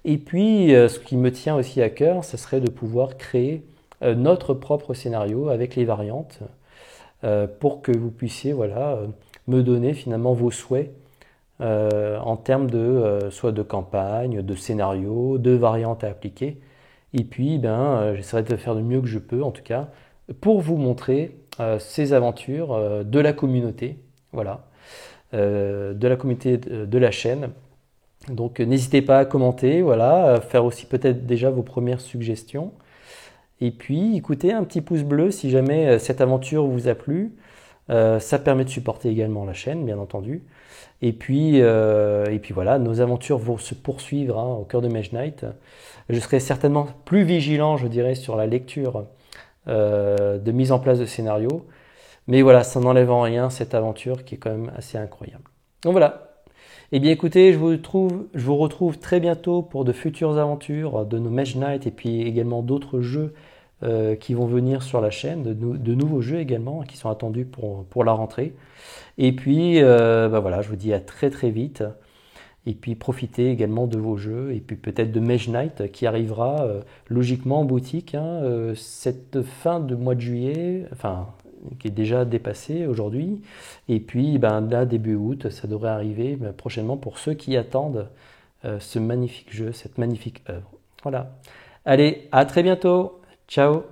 Et puis, ce qui me tient aussi à cœur, ce serait de pouvoir créer notre propre scénario avec les variantes pour que vous puissiez voilà, me donner finalement vos souhaits en termes soit de campagne, de scénario, de variantes à appliquer. Et puis, j'essaierai de faire du mieux que je peux, en tout cas, pour vous montrer ces aventures de la communauté, voilà, de la communauté de la chaîne. Donc, n'hésitez pas à commenter, voilà, à faire aussi peut-être déjà vos premières suggestions. Et puis, écoutez, un petit pouce bleu si jamais cette aventure vous a plu. Ça permet de supporter également la chaîne, bien entendu. Et puis voilà, nos aventures vont se poursuivre au cœur de Mage Knight. Je serai certainement plus vigilant, je dirais, sur la lecture de mise en place de scénario. Mais voilà, ça n'enlève en rien cette aventure qui est quand même assez incroyable. Donc voilà. Eh bien écoutez, je vous retrouve très bientôt pour de futures aventures de nos Mage Knight et puis également d'autres jeux qui vont venir sur la chaîne, de nouveaux jeux également qui sont attendus pour la rentrée. Et puis voilà, je vous dis à très très vite. Et puis profitez également de vos jeux et puis peut-être de Mage Knight qui arrivera logiquement en boutique cette fin de mois de juillet, enfin qui est déjà dépassé aujourd'hui. Et puis là début août, ça devrait arriver prochainement pour ceux qui attendent ce magnifique jeu, cette magnifique œuvre. Voilà. Allez, à très bientôt. Ciao.